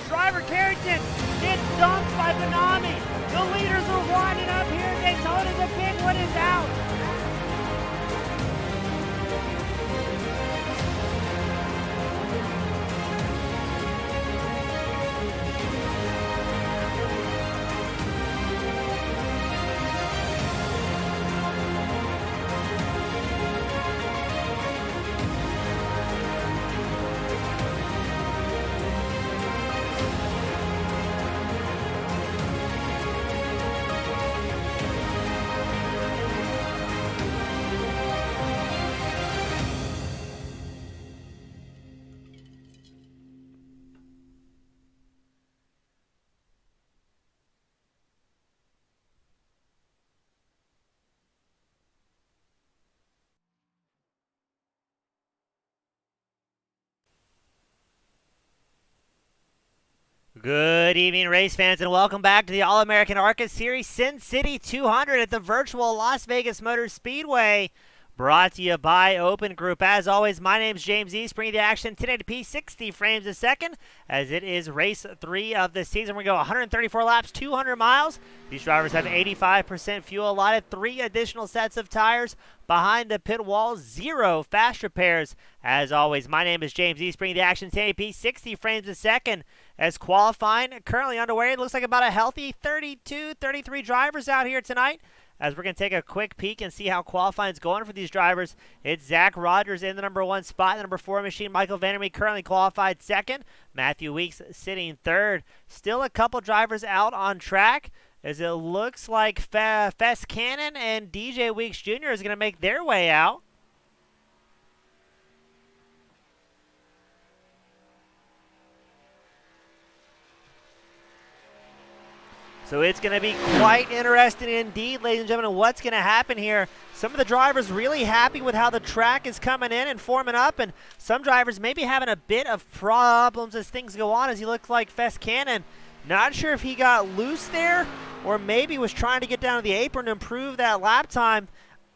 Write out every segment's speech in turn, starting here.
Driver Carrington gets dumped by Benami. The leaders are winding up here. Daytona. The big one is out. Good evening, race fans, and welcome back to the All-American ARCA Series Sin City 200 at the virtual Las Vegas Motor Speedway. Brought to you by Open Group. As always, my name is James East, bringing the action 1080p 60 frames a second, as it is race 3 of the season. We're going to go 134 laps, 200 miles. These drivers have 85% fuel allotted, 3 additional sets of tires behind the pit wall, 0 fast repairs. As always, my name is James East, bringing the action 1080p 60 frames a second, as qualifying currently underway. It looks like about a healthy 32, 33 drivers out here tonight. As we're going to take a quick peek and see how qualifying is going for these drivers. It's Zach Rogers in the number 1 spot. The number 4 machine, Michael Vandermeer, currently qualified second. Matthew Weeks sitting third. Still a couple drivers out on track, as it looks like Fess Cannon and DJ Weeks Jr. is going to make their way out. So it's going to be quite interesting indeed, ladies and gentlemen, what's going to happen here. Some of the drivers really happy with how the track is coming in and forming up, and some drivers maybe having a bit of problems as things go on, as he looks like Fess Cannon. Not sure if he got loose there or maybe was trying to get down to the apron to improve that lap time.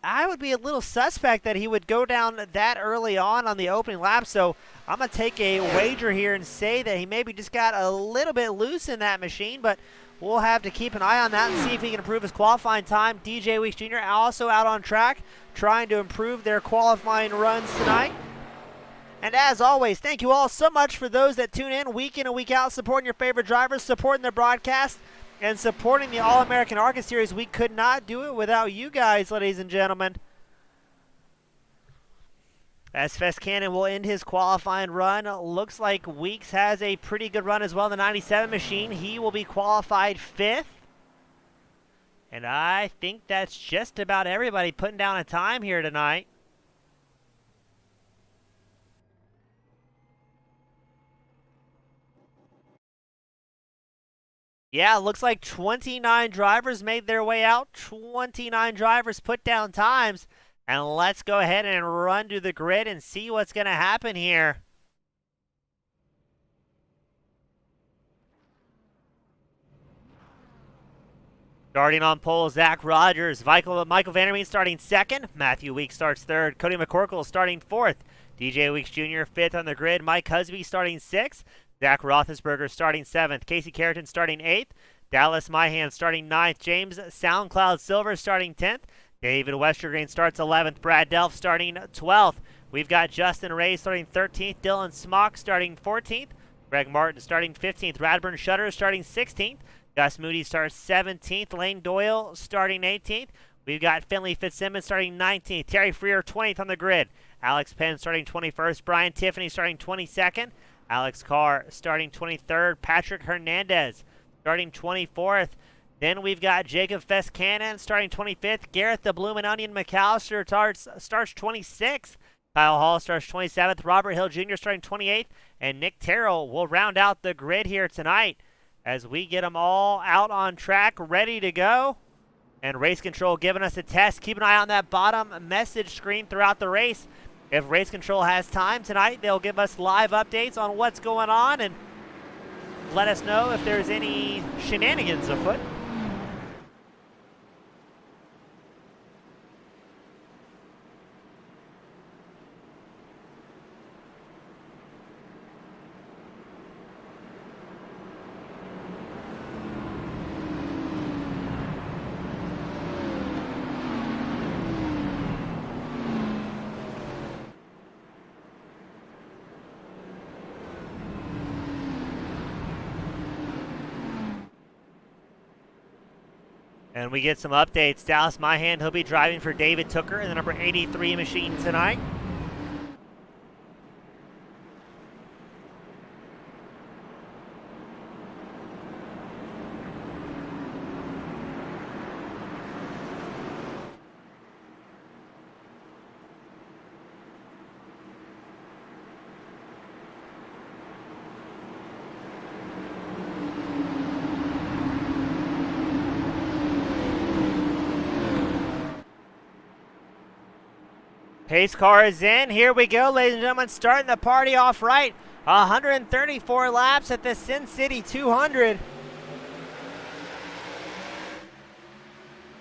I would be a little suspect that he would go down that early on the opening lap, so I'm going to take a wager here and say that he maybe just got a little bit loose in that machine, but we'll have to keep an eye on that and see if he can improve his qualifying time. DJ Weeks Jr. also out on track, trying to improve their qualifying runs tonight. And as always, thank you all so much for those that tune in and week out, supporting your favorite drivers, supporting their broadcast, and supporting the All-American ARCA Series. We could not do it without you guys, ladies and gentlemen. As Fess Cannon will end his qualifying run, looks like Weeks has a pretty good run as well in the 97 machine. He will be qualified 5th. And I think that's just about everybody putting down a time here tonight. Yeah, looks like 29 drivers made their way out. 29 drivers put down times. And let's go ahead and run to the grid and see what's going to happen here. Starting on pole, Zach Rogers. Michael Vandermeer starting second. Matthew Weeks starts third. Cody McCorkle starting fourth. DJ Weeks Jr. fifth on the grid. Mike Husby starting sixth. Zach Roethlisberger starting seventh. Casey Carrington starting eighth. Dallas Myhan starting ninth. James SoundCloud Silver starting 10th. David Westergreen starts 11th. Brad Delph starting 12th. We've got Justin Ray starting 13th. Dylan Smock starting 14th. Greg Martin starting 15th. Radburn Shutter starting 16th. Gus Moody starts 17th. Lane Doyle starting 18th. We've got Finley Fitzsimmons starting 19th. Terry Freer 20th on the grid. Alex Penn starting 21st. Brian Tiffany starting 22nd. Alex Carr starting 23rd. Patrick Hernandez starting 24th. Then we've got Jacob Fescannon starting 25th. Garrett the Bloomin' Onion McAllister starts 26th. Kyle Hall starts 27th. Robert Hill Jr. starting 28th. And Nick Terrell will round out the grid here tonight as we get them all out on track, ready to go. And Race Control giving us a test. Keep an eye on that bottom message screen throughout the race. If Race Control has time tonight, they'll give us live updates on what's going on and let us know if there's any shenanigans afoot. And we get some updates. Dallas Myhan, he'll be driving for David Tooker in the number 83 machine tonight. Pace car is in. Here we go, ladies and gentlemen, starting the party off right. 134 laps at the Sin City 200.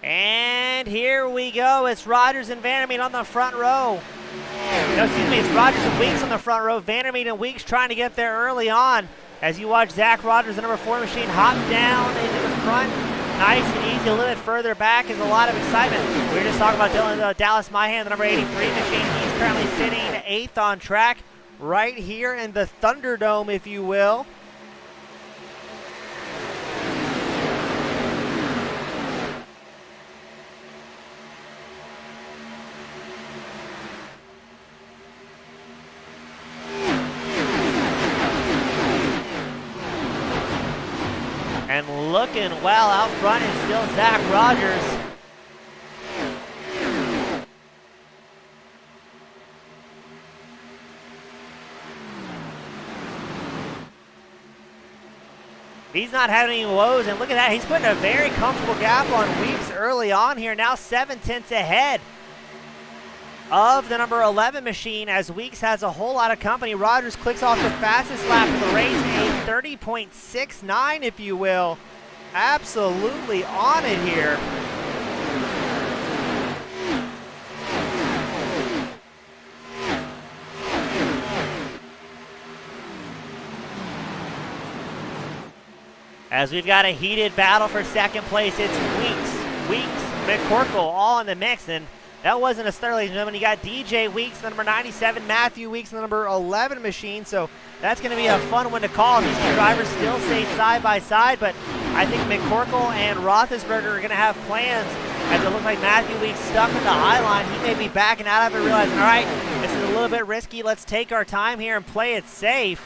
And here we go. It's Rogers and Vandermeer on the front row. No, excuse me, it's Rogers and Weeks on the front row. Vandermeer and Weeks trying to get there early on as you watch Zach Rogers, the number 4 machine, hop down into the front. Nice and easy. A little bit further back is a lot of excitement. We were just talking about Dallas Myhan, the number 83 machine. He's currently sitting 8th on track right here in the Thunderdome, if you will. And looking well out front is still Zach Rogers. He's not having any woes, and look at that. He's putting a very comfortable gap on Weeks early on here. Now 7/10 ahead of the number 11 machine as Weeks has a whole lot of company. Rogers clicks off the fastest lap of the race, a 30.69, if you will. Absolutely on it here. As we've got a heated battle for second place, it's Weeks, McCorkle, all in the mix, and that wasn't a stir, ladies and gentlemen. You got DJ Weeks, the number 97, Matthew Weeks, the number 11 machine, so that's going to be a fun one to call. These two drivers still stay side by side, but I think McCorkle and Roethlisberger are going to have plans as it looks like Matthew Weeks stuck in the high line. He may be backing out of it, realizing, all right, this is a little bit risky. Let's take our time here and play it safe.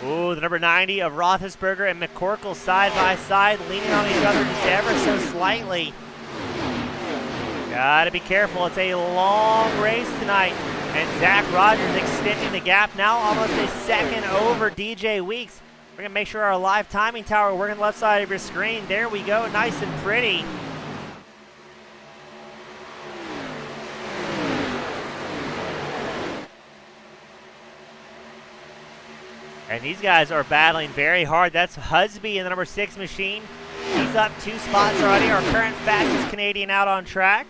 Ooh, the number 90 of Roethlisberger and McCorkle side by side, leaning on each other just ever so slightly. Gotta be careful. It's a long race tonight. And Zach Rogers extending the gap now almost a second over DJ Weeks. We're going to make sure our live timing tower working on the left side of your screen. There we go. Nice and pretty. And these guys are battling very hard. That's Husby in the number 6 machine. He's up 2 spots already. Our current fastest Canadian out on track.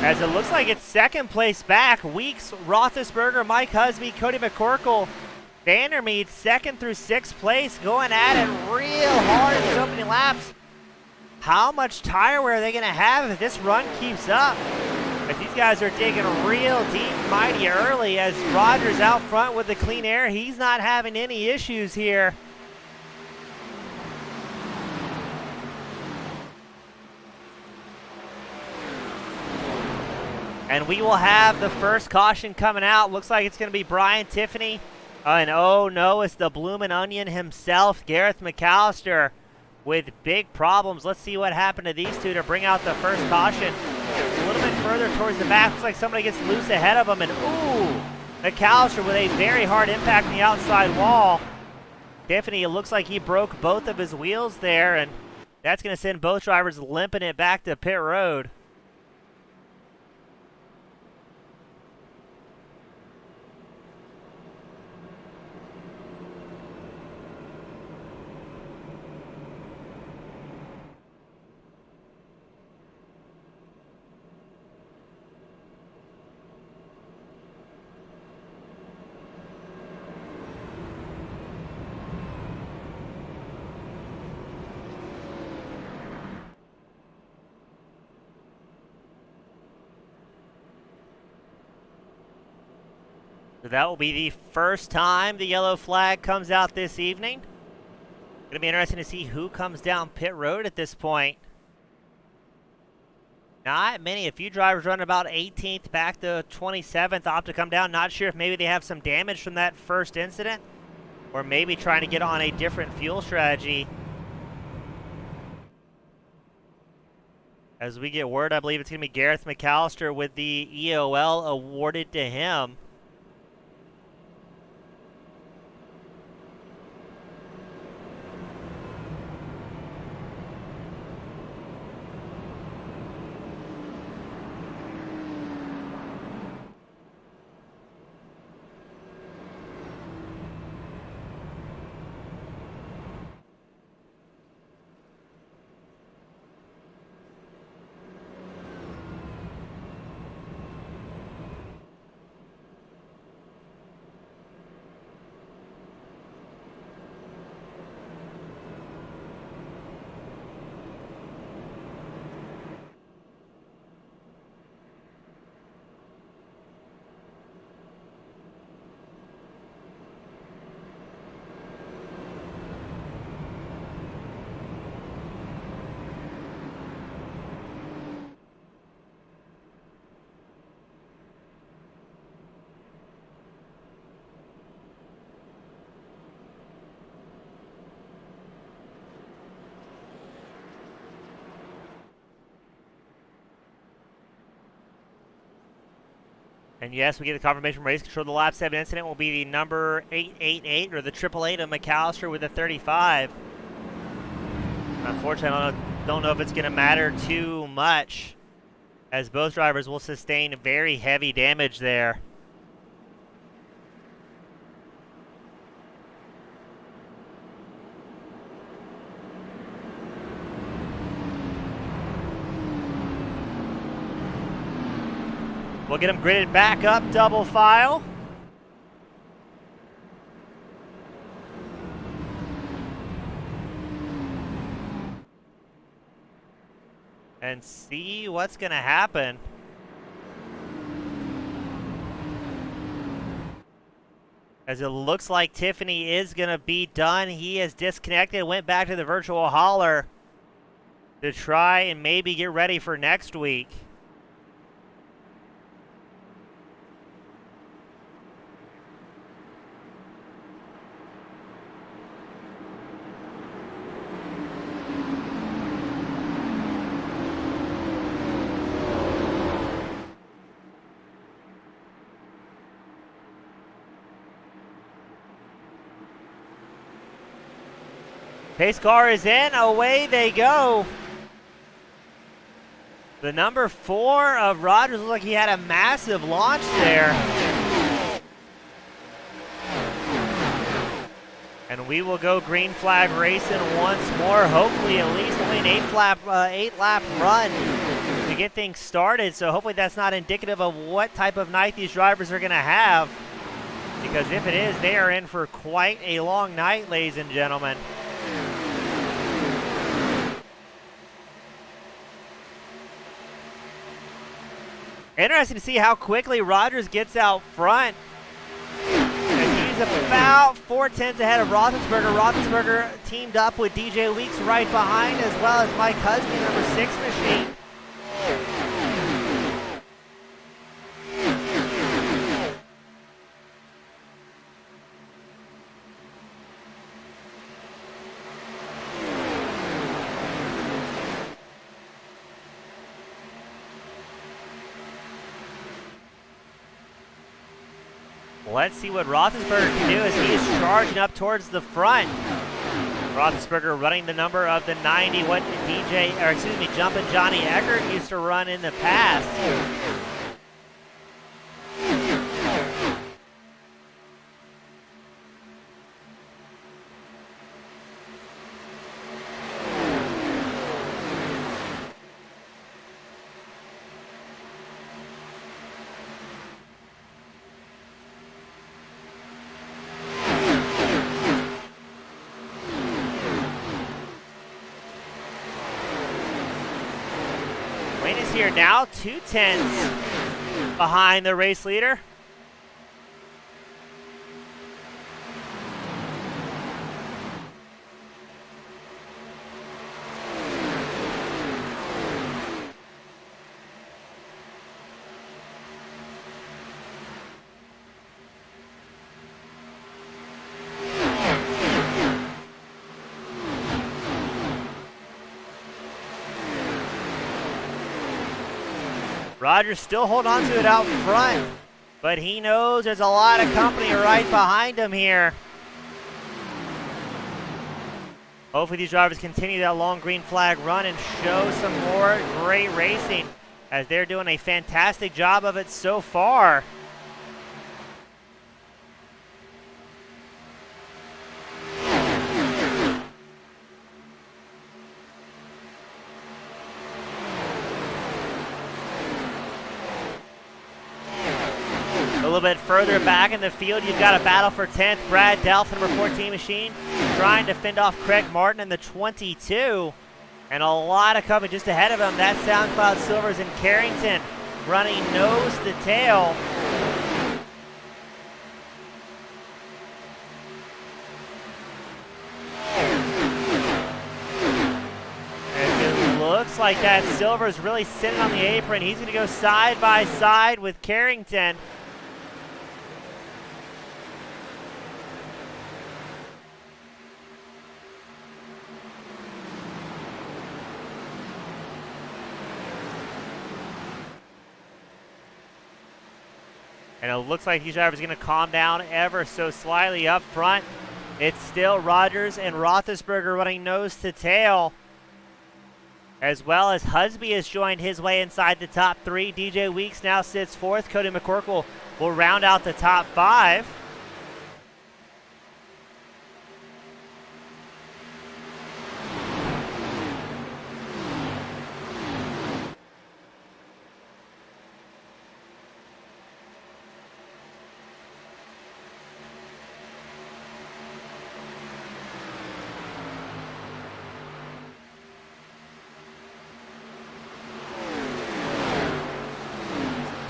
As it looks like it's second place back. Weeks, Roethlisberger, Mike Husby, Cody McCorkle, Vandermeed, 2nd through 6th place, going at it real hard in these opening laps. How much tire wear are they going to have if this run keeps up? But these guys are digging real deep, mighty early as Rogers out front with the clean air. He's not having any issues here. And we will have the first caution coming out. Looks like it's going to be Brian Tiffany. And oh no, it's the Bloomin' Onion himself, Gareth McAllister, with big problems. Let's see what happened to these two to bring out the first caution. A little bit further towards the back. Looks like somebody gets loose ahead of them. And ooh, McAllister with a very hard impact on the outside wall. Tiffany, it looks like he broke both of his wheels there. And that's going to send both drivers limping it back to pit road. So that will be the first time the yellow flag comes out this evening. Going to be interesting to see who comes down pit road at this point. Not many. A few drivers running about 18th back to 27th opt to come down. Not sure if maybe they have some damage from that first incident or maybe trying to get on a different fuel strategy. As we get word, I believe it's going to be Gareth McAllister with the EOL awarded to him. And yes, we get the confirmation from race control. The lap 7 incident will be the number 888 or the 888 of McAllister with a 35. Unfortunately, I don't know if it's going to matter too much, as both drivers will sustain very heavy damage there. We'll get them gridded back up, double file. And see what's going to happen. as it looks like Tiffany is going to be done. He has disconnected, went back to the virtual hauler to try and maybe get ready for next week. Pace car is in, away they go. The number 4 of Rogers looked like he had a massive launch there. And we will go green flag racing once more, hopefully at least only an 8-lap run to get things started. So hopefully that's not indicative of what type of night these drivers are going to have. Because if it is, they are in for quite a long night, ladies and gentlemen. Interesting to see how quickly Rogers gets out front. As he's about 4/10 ahead of Roethlisberger. Roethlisberger teamed up with DJ Weeks right behind, as well as Mike Husby, number 6 machine. Let's see what Roethlisberger can do as he is charging up towards the front. Roethlisberger running the number of the 90, what Jumpin' Johnny Eckert used to run in the past. Is here now, 2/10 behind the race leader. Rogers still holding on to it out front, but he knows there's a lot of company right behind him here. Hopefully these drivers continue that long green flag run and show some more great racing, as they're doing a fantastic job of it so far. A little bit further back in the field, you've got a battle for 10th. Brad Delph, number 14 machine, trying to fend off Craig Martin in the 22. And a lot of company just ahead of him. That's SoundCloud Silvers and Carrington running nose to tail. And it looks like that Silver's really sitting on the apron. He's going to go side by side with Carrington. And it looks like these drivers are going to calm down ever so slightly up front. It's still Rogers and Roethlisberger running nose to tail, as well as Husby has joined his way inside the top 3. DJ Weeks now sits 4th. Cody McCorkle will round out the top 5.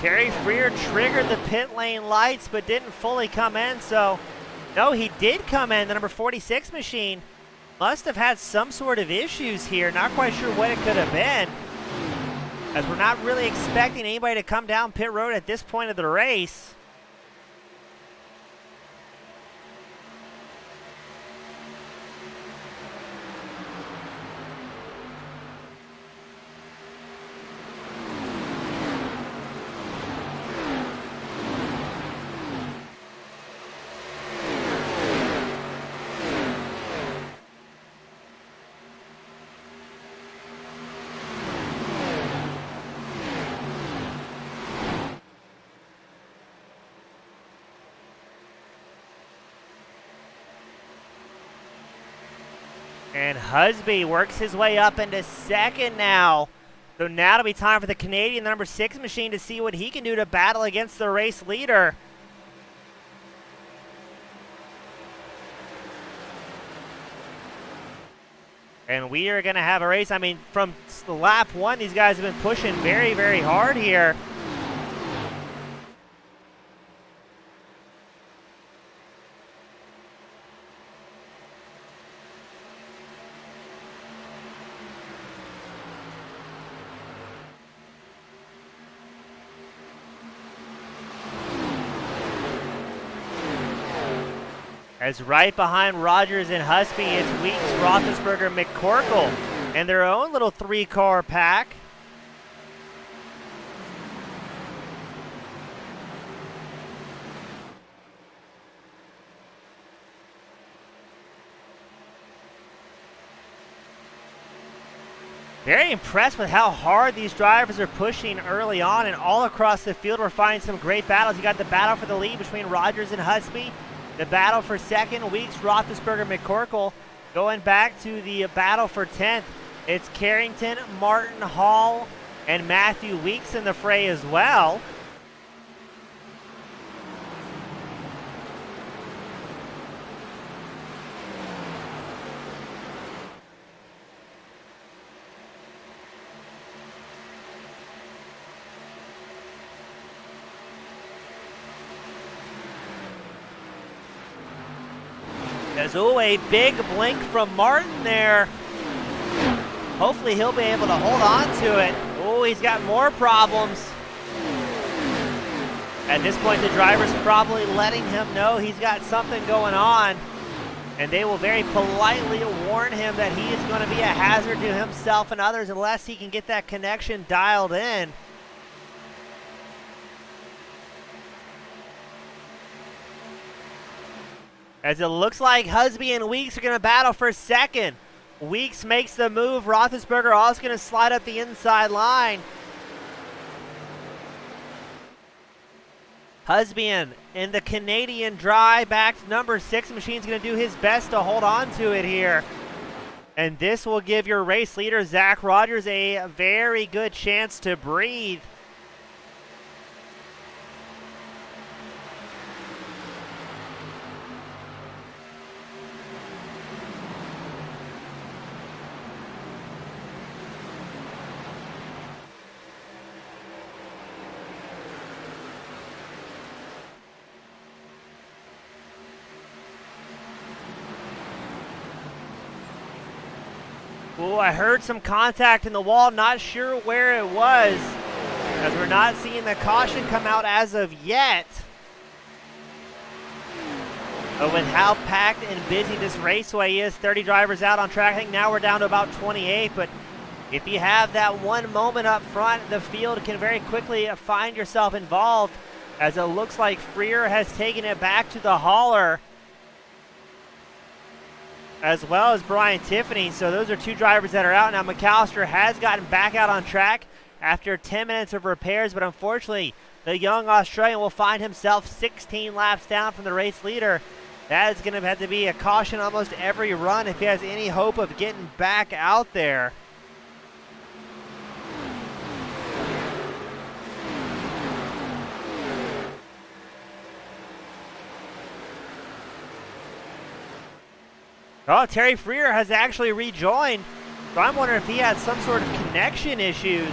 Terry Freer triggered the pit lane lights but didn't fully come in, so no, he did come in. The number 46 machine must have had some sort of issues here. Not quite sure what it could have been, as we're not really expecting anybody to come down pit road at this point of the race. And Husby works his way up into second now. So now it'll be time for the Canadian, the number 6 machine, to see what he can do to battle against the race leader. And we are going to have a race. I mean, from lap 1, these guys have been pushing very, very hard here. As right behind Rogers and Husby, it's Weeks, Roethlisberger, McCorkle, and their own little 3-car pack. Very impressed with how hard these drivers are pushing early on, and all across the field we're finding some great battles. You got the battle for the lead between Rogers and Husby. The battle for second, Weeks, Roethlisberger, McCorkle. Going back to the battle for 10th, it's Carrington, Martin, Hall, and Matthew Weeks in the fray as well. There's a big blink from Martin there. Hopefully he'll be able to hold on to it. Oh, he's got more problems. At this point, the driver's probably letting him know he's got something going on, and they will very politely warn him that he is going to be a hazard to himself and others unless he can get that connection dialed in. As it looks like Husby and Weeks are going to battle for second. Weeks makes the move. Roethlisberger also going to slide up the inside line. Husby in the Canadian dry back to number 6 machine's going to do his best to hold on to it here. And this will give your race leader, Zach Rogers, a very good chance to breathe. Oh, I heard some contact in the wall. Not sure where it was, as we're not seeing the caution come out as of yet. But with how packed and busy this raceway is, 30 drivers out on track. I think now we're down to about 28. But if you have that one moment up front, the field can very quickly find yourself involved, as it looks like Freer has taken it back to the hauler, as well as Brian Tiffany. So those are 2 drivers that are out. Now McAllister has gotten back out on track after 10 minutes of repairs, but unfortunately the young Australian will find himself 16 laps down from the race leader. That is going to have to be a caution almost every run if he has any hope of getting back out there. Oh, Terry Freer has actually rejoined, so I'm wondering if he had some sort of connection issues.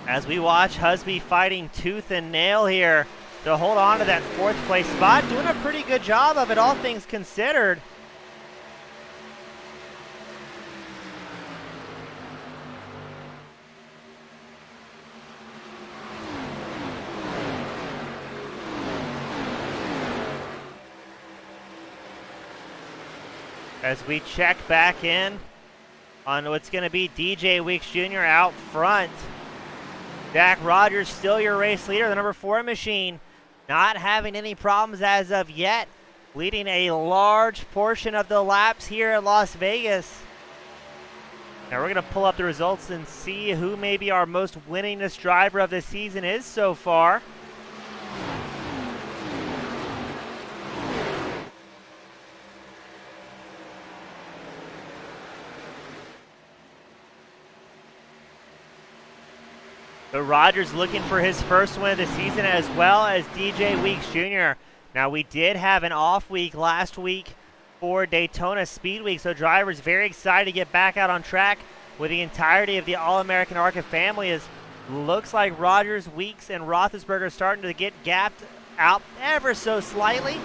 As we watch Husby fighting tooth and nail here to hold on to that 4th place spot. Doing a pretty good job of it, all things considered. As we check back in on what's going to be DJ Weeks Jr. out front. Jack Rogers still your race leader, the number 4 machine. Not having any problems as of yet. Leading a large portion of the laps here at Las Vegas. Now we're going to pull up the results and see who maybe our most winningest driver of the season is so far. So Rogers looking for his first win of the season, as well as DJ Weeks Jr. Now we did have an off week last week for Daytona Speed Week, so drivers very excited to get back out on track with the entirety of the All-American ARCA family. As looks like Rogers, Weeks, and Roethlisberger starting to get gapped out ever so slightly,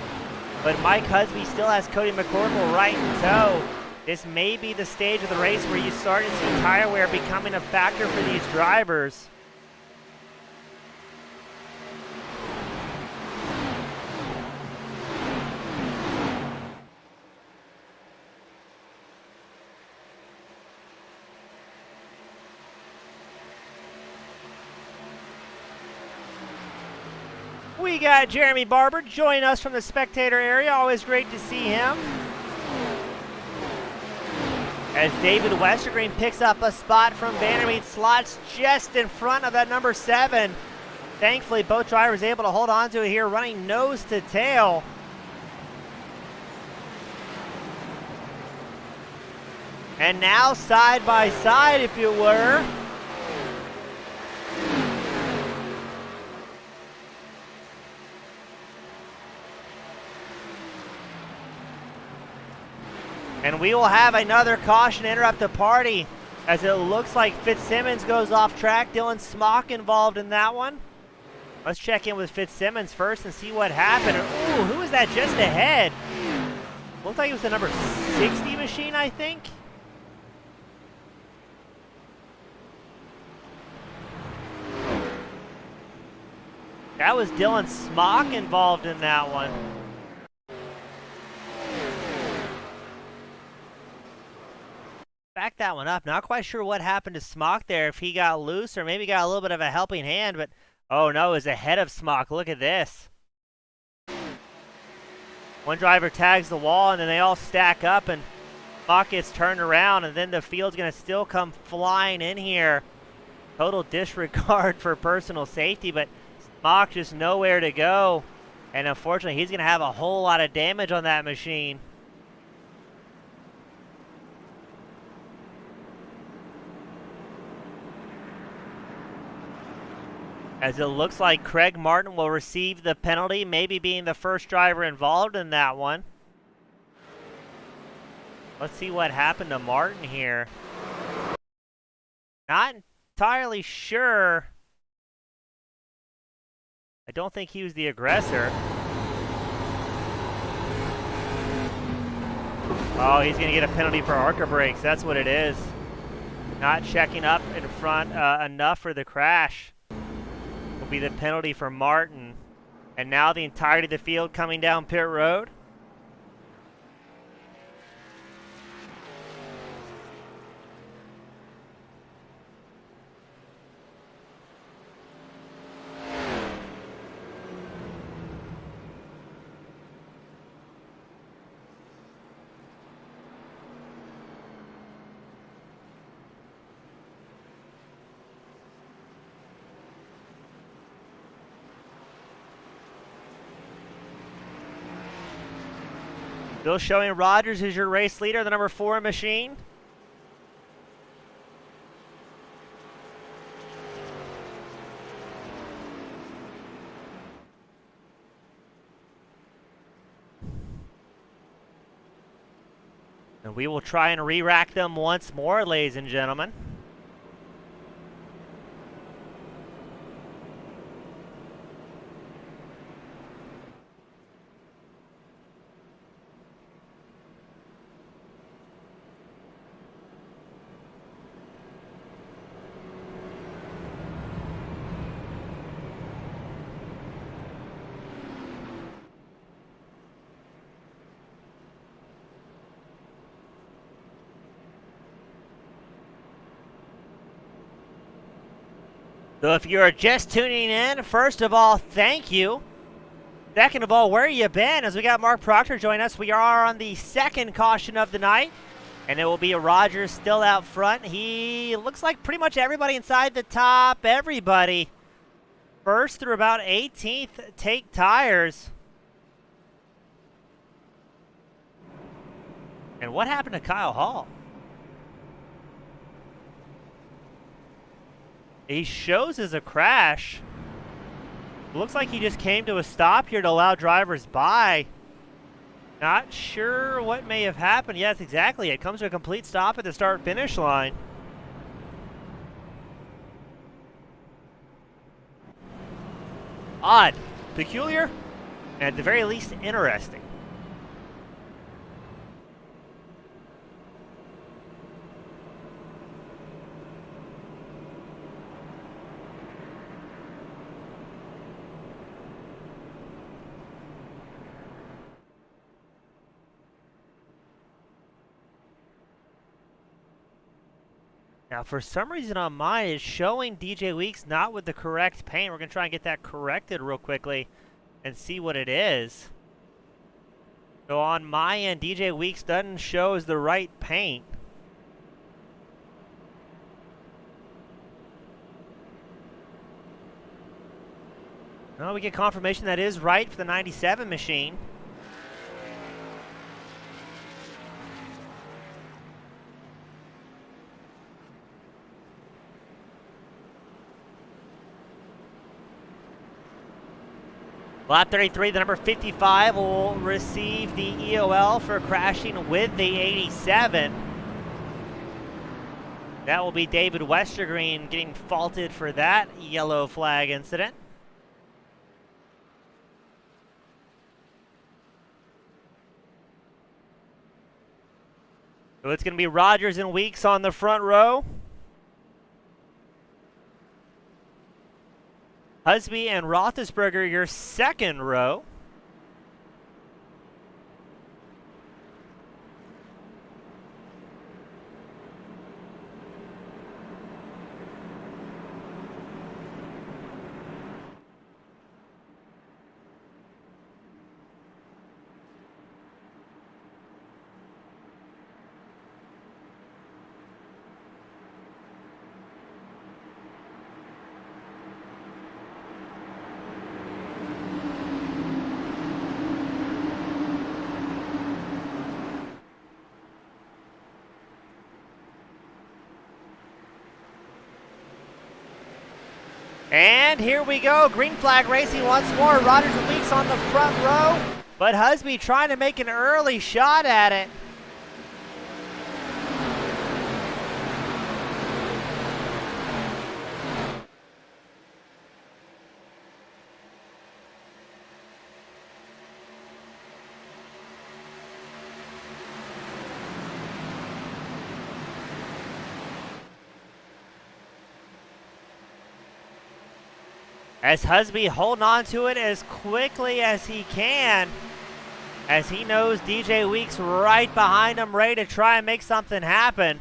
but Mike Husby still has Cody McCorkle right in tow. This may be the stage of the race where you start to see tire wear becoming a factor for these drivers. We got Jeremy Barber joining us from the spectator area. Always great to see him. As David Westergreen picks up a spot from Vandermeat, slots just in front of that number 7. Thankfully, both drivers able to hold on to it here, running nose to tail. And now side by side, if you were. And we will have another caution interrupt the party, as it looks like Fitzsimmons goes off track. Dylan Smock involved in that one. Let's check in with Fitzsimmons first and see what happened. Ooh, who was that just ahead? Looked like it was the number 60 machine, I think. That was Dylan Smock involved in that one. Back that one up. Not quite sure what happened to Smock there, if he got loose or maybe got a little bit of a helping hand, but oh no, it was ahead of Smock. Look at this. One driver tags the wall and then they all stack up and Smock gets turned around, and then the field's going to still come flying in here. Total disregard for personal safety, but Smock just nowhere to go. And unfortunately, he's going to have a whole lot of damage on that machine. As it looks like Craig Martin will receive the penalty, maybe being the first driver involved in that one. Let's see what happened to Martin here. Not entirely sure. I don't think he was the aggressor. Oh, he's going to get a penalty for ARCA brakes. That's what it is. Not checking up in front enough for the crash. Will be the penalty for Martin. And now the entirety of the field coming down pit road. Still showing Rogers as your race leader, the number 4 machine. And we will try and re-rack them once more, ladies and gentlemen. So if you're just tuning in, first of all, thank you. Second of all, where you been? As we got Mark Proctor join us, we are on the second caution of the night, and it will be a Rogers still out front. He looks like pretty much everybody inside the top, everybody. First through about 18th, take tires. And what happened to Kyle Hall? He shows as a crash. Looks like he just came to a stop here to allow drivers by. Not sure what may have happened. Yes, exactly. It comes to a complete stop at the start-finish line. Odd, peculiar, and at the very least interesting. Now, for some reason on mine, it's showing DJ Weeks not with the correct paint. We're going to try and get that corrected real quickly and see what it is. So on my end, DJ Weeks doesn't show as the right paint. No, we get confirmation that is right for the 97 machine. Lap 33, the number 55 will receive the EOL for crashing with the 87. That will be David Westergreen getting faulted for that yellow flag incident. So it's going to be Rogers and Weeks on the front row. Husby and Roethlisberger, your second row. And here we go, green flag racing once more. Rogers and Weeks on the front row, but Husby trying to make an early shot at it. As Husby holding on to it as quickly as he can, as he knows DJ Weeks right behind him, ready to try and make something happen.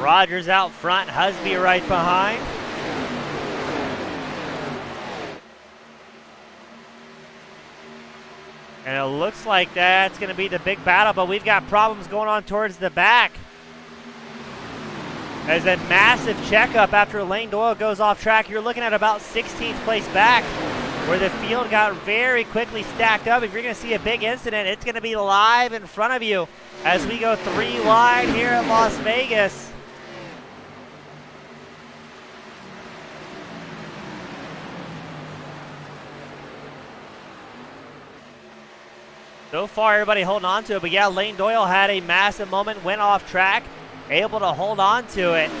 Rogers out front, Husby right behind. And it looks like that's going to be the big battle, but we've got problems going on towards the back. As a massive checkup after Lane Doyle goes off track, you're looking at about 16th place back, where the field got very quickly stacked up. If you're going to see a big incident, it's going to be live in front of you as we go 3 wide here at Las Vegas. So far, everybody holding on to it, but yeah, Lane Doyle had a massive moment, went off track, able to hold on to it.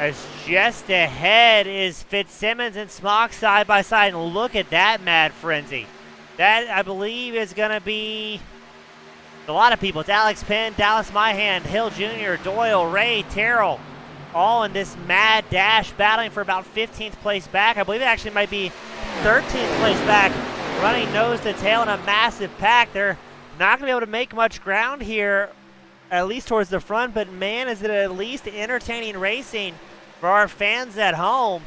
As just ahead is Fitzsimmons and Smock side by side, and look at that mad frenzy. That, I believe, is going to be a lot of people. It's Alex Penn, Dallas Myhand, Hill Jr., Doyle, Ray, Terrell, all in this mad dash, battling for about 15th place back. I believe it actually might be 13th place back, running nose to tail in a massive pack. They're not going to be able to make much ground here, at least towards the front, but man, is it at least entertaining racing for our fans at home.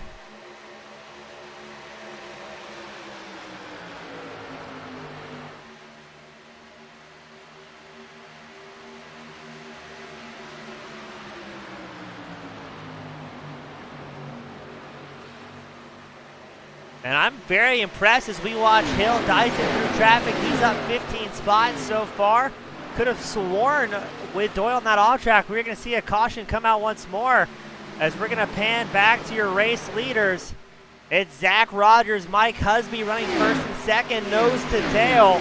And I'm very impressed as we watch Hill dicing through traffic. He's up 15 spots so far. Could have sworn with Doyle on that off track, we're going to see a caution come out once more as we're going to pan back to your race leaders. It's Zach Rogers, Mike Husby running first and second, nose to tail.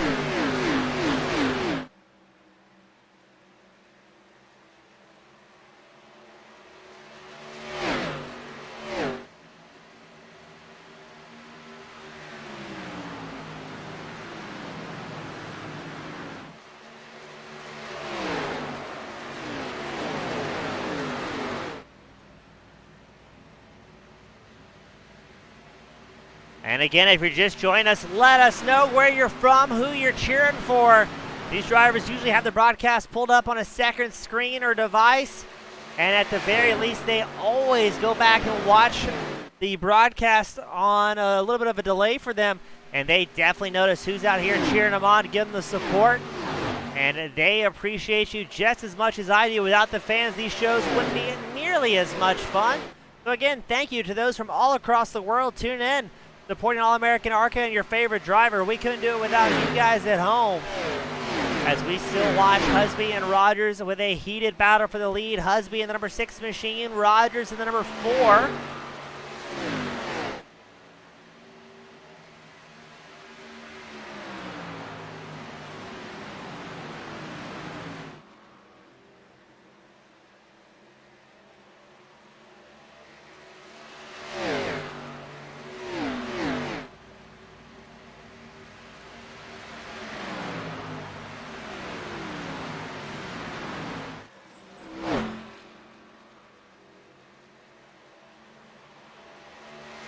And again, if you're just joining us, let us know where you're from, who you're cheering for. These drivers usually have the broadcast pulled up on a second screen or device. And at the very least, they always go back and watch the broadcast on a little bit of a delay for them. And they definitely notice who's out here cheering them on, give them the support. And they appreciate you just as much as I do. Without the fans, these shows wouldn't be nearly as much fun. So again, thank you to those from all across the world tuning in, supporting All-American ARCA and your favorite driver. We couldn't do it without you guys at home. As we still watch Husby and Rogers with a heated battle for the lead. Husby in the number 6 machine, Rogers in the number 4.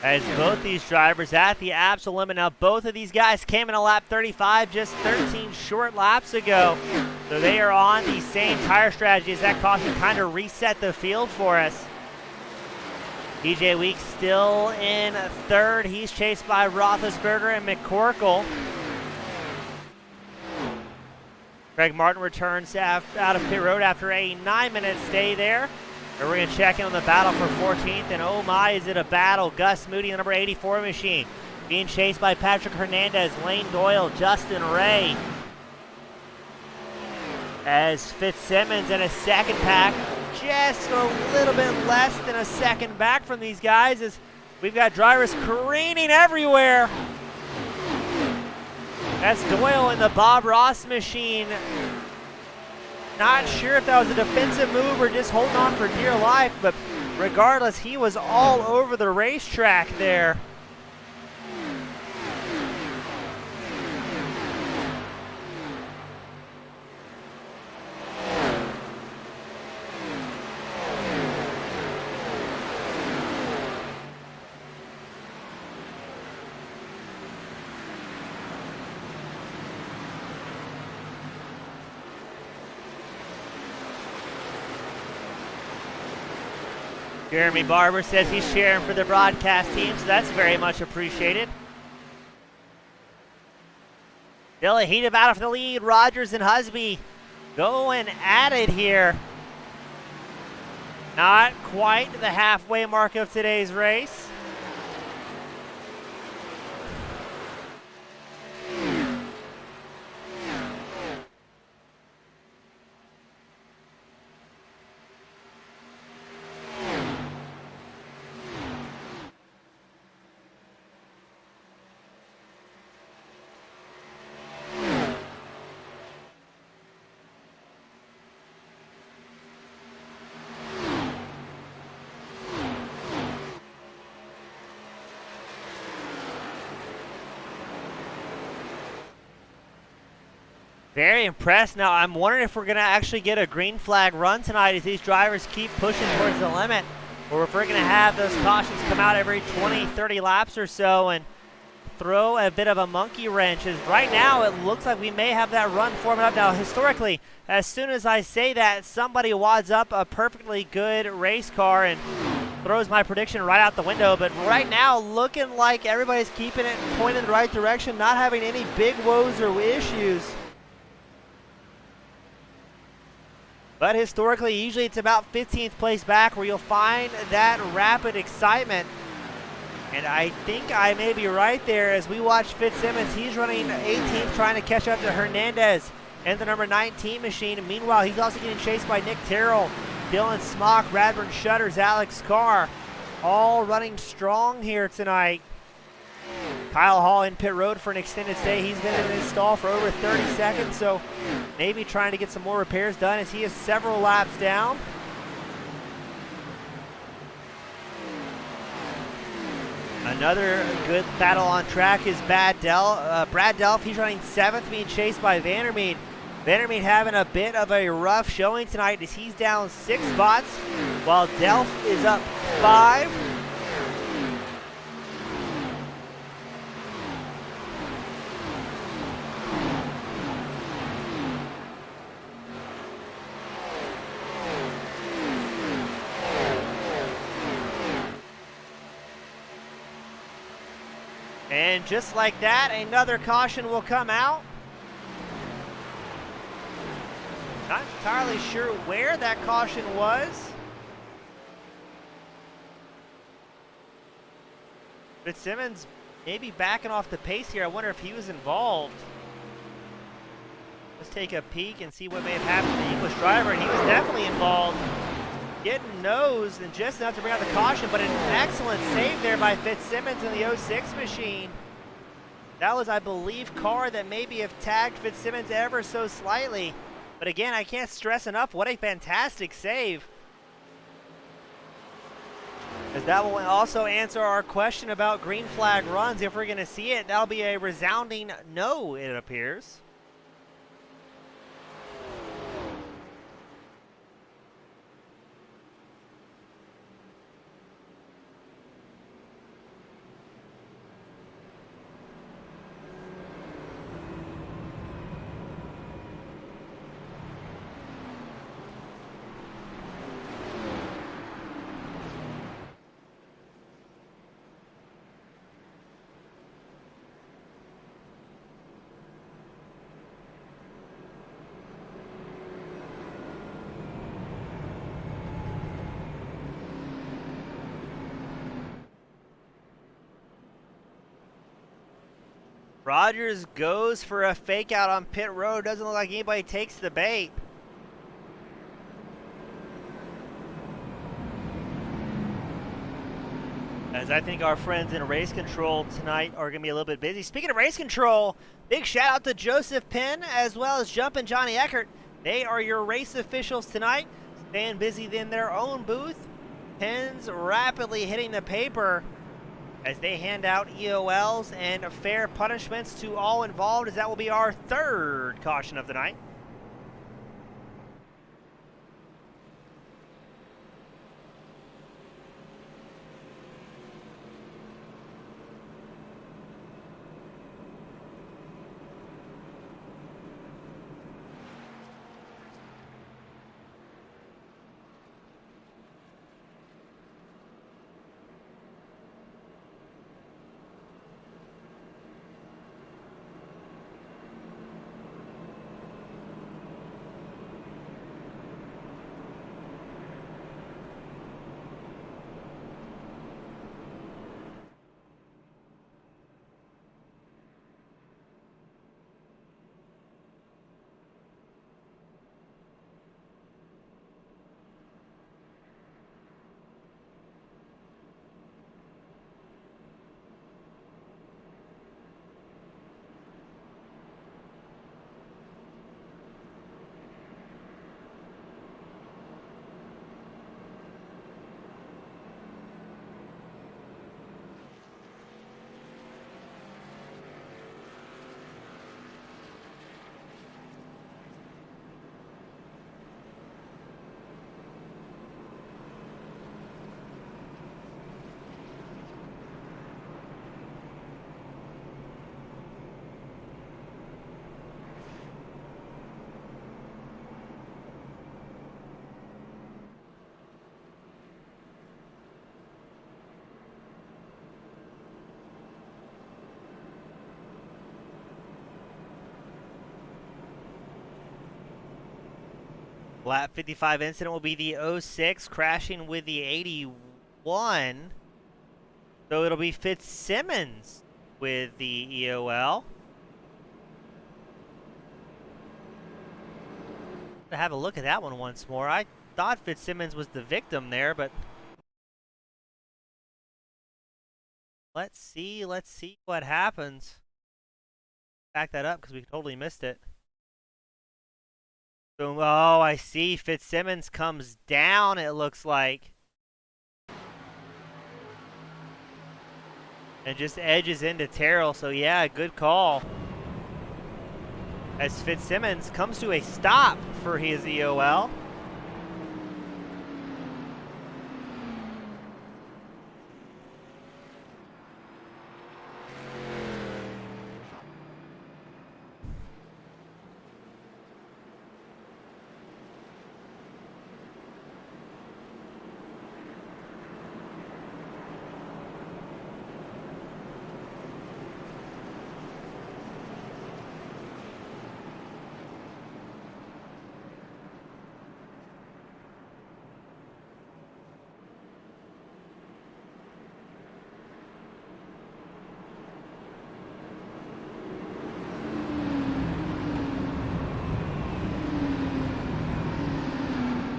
As both these drivers at the absolute limit. Now, both of these guys came in a lap 35 just 13 short laps ago. So they are on the same tire strategy as that caution kind of reset the field for us. DJ Weeks still in third. He's chased by Roethlisberger and McCorkle. Greg Martin returns out of pit road after a 9-minute stay there. And we're going to check in on the battle for 14th, and oh my, is it a battle. Gus Moody, the number 84 machine, being chased by Patrick Hernandez, Lane Doyle, Justin Ray. As Fitzsimmons in a second pack, just a little bit less than a second back from these guys, as we've got drivers careening everywhere. That's Doyle in the Bob Ross machine. Not sure if that was a defensive move or just holding on for dear life, but regardless, he was all over the racetrack there. Jeremy Barber says he's cheering for the broadcast team, so that's very much appreciated. Still a heated battle for the lead. Rogers and Husby going at it here. Not quite the halfway mark of today's race. Very impressed. Now, I'm wondering if we're going to actually get a green flag run tonight as these drivers keep pushing towards the limit, or if we're going to have those cautions come out every 20, 30 laps or so and throw a bit of a monkey wrench. As right now, it looks like we may have that run forming up. Now, historically, as soon as I say that, somebody wads up a perfectly good race car and throws my prediction right out the window. But right now, looking like everybody's keeping it pointed in the right direction, not having any big woes or issues. But historically, usually it's about 15th place back where you'll find that rapid excitement. And I think I may be right there as we watch Fitzsimmons. He's running 18th, trying to catch up to Hernandez and the number 19 machine. And meanwhile, he's also getting chased by Nick Terrell, Dylan Smock, Radburn Shutters, Alex Carr, all running strong here tonight. Kyle Hall in pit road for an extended stay. He's been in his stall for over 30 seconds, so maybe trying to get some more repairs done as he is several laps down. Another good battle on track is Brad Delph. He's running 7th, being chased by Vandermeer. Vandermeer having a bit of a rough showing tonight as he's down 6 spots, while Delph is up 5. And just like that, another caution will come out. Not entirely sure where that caution was. Fitzsimmons maybe backing off the pace here. I wonder if he was involved. Let's take a peek and see what may have happened to the English driver. And he was definitely involved. Getting nosed and just enough to bring out the caution, but an excellent save there by Fitzsimmons in the 06 machine. That was, I believe, Carr that maybe have tagged Fitzsimmons ever so slightly. But again, I can't stress enough what a fantastic save. As that will also answer our question about green flag runs. If we're going to see it, that'll be a resounding no, it appears. Rogers goes for a fake out on pit road. Doesn't look like anybody takes the bait. As I think our friends in race control tonight are going to be a little bit busy. Speaking of race control, big shout out to Joseph Penn as well as Jumpin' Johnny Eckert. They are your race officials tonight, staying busy in their own booth. Penn's rapidly hitting the paper as they hand out EOLs and fair punishments to all involved, as that will be our 3rd caution of the night. Lap 55 incident will be the 06 crashing with the 81. So it'll be Fitzsimmons with the EOL. To have a look at that one once more. I thought Fitzsimmons was the victim there, but let's see what happens. Back that up because we totally missed it. Boom. Oh, I see. Fitzsimmons comes down, it looks like. And just edges into Terrell. So, yeah, good call. As Fitzsimmons comes to a stop for his EOL.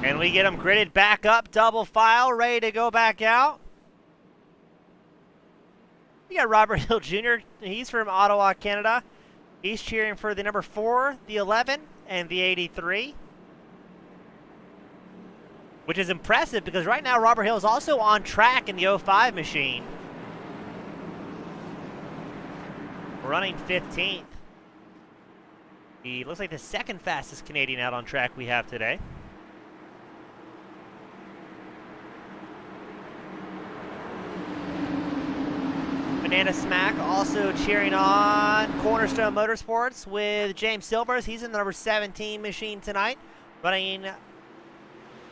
And we get them gridded back up, double file, ready to go back out. We got Robert Hill Jr. He's from Ottawa, Canada. He's cheering for the number 4, the 11, and the 83. Which is impressive because right now Robert Hill is also on track in the 05 machine. Running 15th. He looks like the second fastest Canadian out on track we have today. Banana Smack also cheering on Cornerstone Motorsports with James Silvers. He's in the number 17 machine tonight, running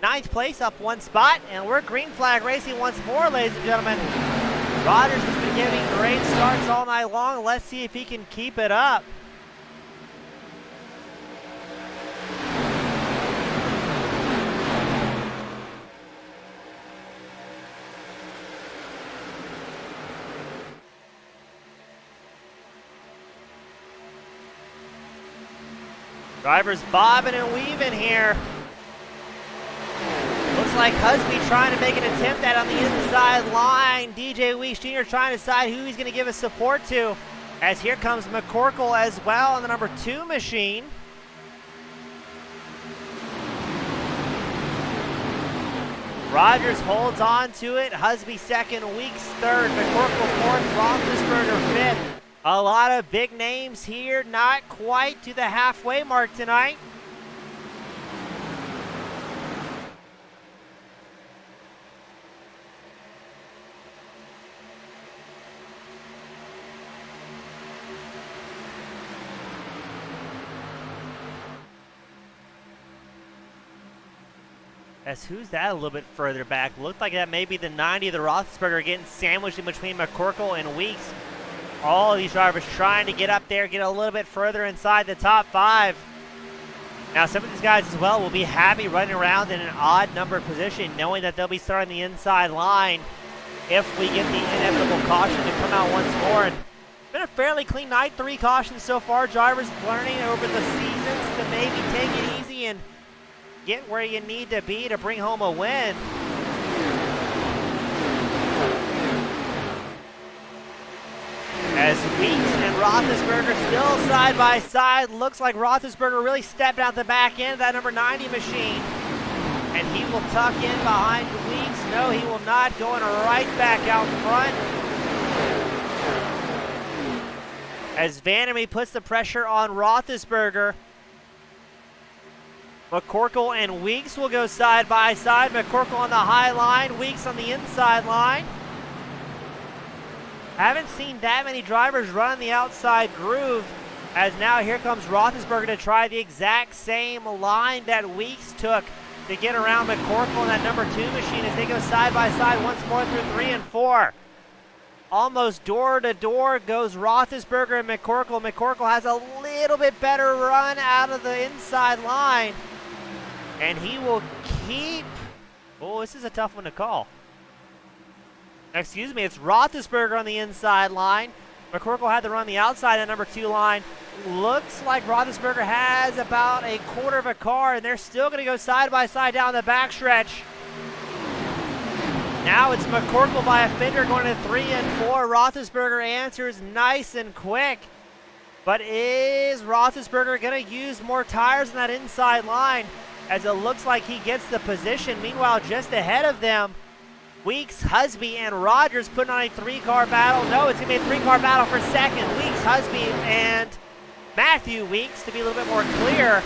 9th place, up 1 spot. And we're green flag racing once more, ladies and gentlemen. Rogers has been giving great starts all night long. Let's see if he can keep it up. Drivers bobbing and weaving here. Looks like Husby trying to make an attempt at on the inside line. DJ Weeks Jr. trying to decide who he's going to give his support to. As here comes McCorkle as well on the number 2 machine. Rogers holds on to it. Husby second, Weeks third, McCorkle fourth, Roethlisberger fifth. A lot of big names here, not quite to the halfway mark tonight. As who's that a little bit further back? Looked like that may be the 90 of the Roethlisberger getting sandwiched in between McCorkle and Weeks. All these drivers trying to get up there, get a little bit further inside the top 5. Now, some of these guys as well will be happy running around in an odd numbered position, knowing that they'll be starting the inside line if we get the inevitable caution to come out once more. And it's been a fairly clean night, 3 cautions so far. Drivers learning over the seasons to maybe take it easy and get where you need to be to bring home a win. As Weeks and Roethlisberger still side by side. Looks like Roethlisberger really stepped out the back end of that number 90 machine. And he will tuck in behind Weeks. No, he will not. Going right back out front. As Vandermeer puts the pressure on Roethlisberger. McCorkle and Weeks will go side by side. McCorkle on the high line, Weeks on the inside line. Haven't seen that many drivers run the outside groove, as now here comes Roethlisberger to try the exact same line that Weeks took to get around McCorkle in that number 2 machine as they go side by side once more through 3 and 4. Almost door to door goes Roethlisberger and McCorkle. McCorkle has a little bit better run out of the inside line. And he will keep... Oh, this is a tough one to call. Excuse me, it's Roethlisberger on the inside line. McCorkle had to run the outside at number 2 line. Looks like Roethlisberger has about a quarter of a car, and they're still going to go side by side down the backstretch. Now it's McCorkle by a fender going to 3 and 4. Roethlisberger answers nice and quick. But is Roethlisberger going to use more tires on that inside line, as it looks like he gets the position? Meanwhile, just ahead of them, Weeks, Husby, and Rogers putting on a 3-car battle. No, it's going to be a 3-car battle for second. Weeks, Husby, and Matthew Weeks, to be a little bit more clear,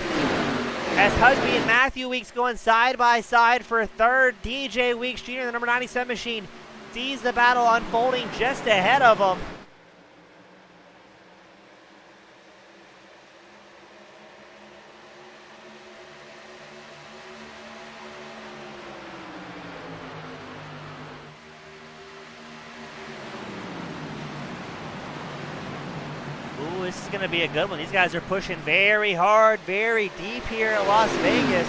as Husby and Matthew Weeks going side by side for third. DJ Weeks Jr., the number 97 machine, sees the battle unfolding just ahead of him. Ooh, this is going to be a good one. These guys are pushing very hard, very deep here at Las Vegas.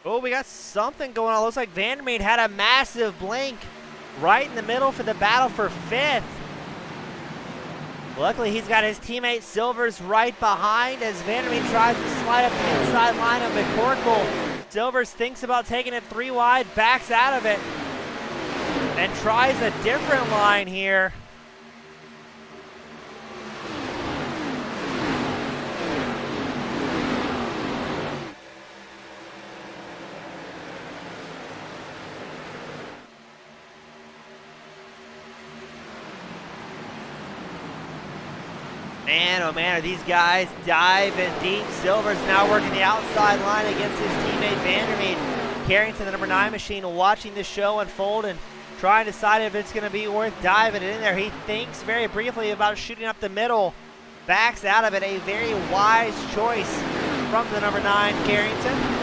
Oh, we got something going on. Looks like Vandermeer had a massive blink right in the middle for the battle for 5th. Luckily, he's got his teammate Silvers right behind as Vandermeer tries to slide up the inside line of McCorkle. Silvers thinks about taking it 3 wide, backs out of it, and tries a different line here. Man, oh man, are these guys diving deep. Silver's now working the outside line against his teammate Vandermeer. Carrington, the number 9 machine, watching the show unfold and trying to decide if it's going to be worth diving in there. He thinks very briefly about shooting up the middle. Backs out of it. A very wise choice from the number 9, Carrington.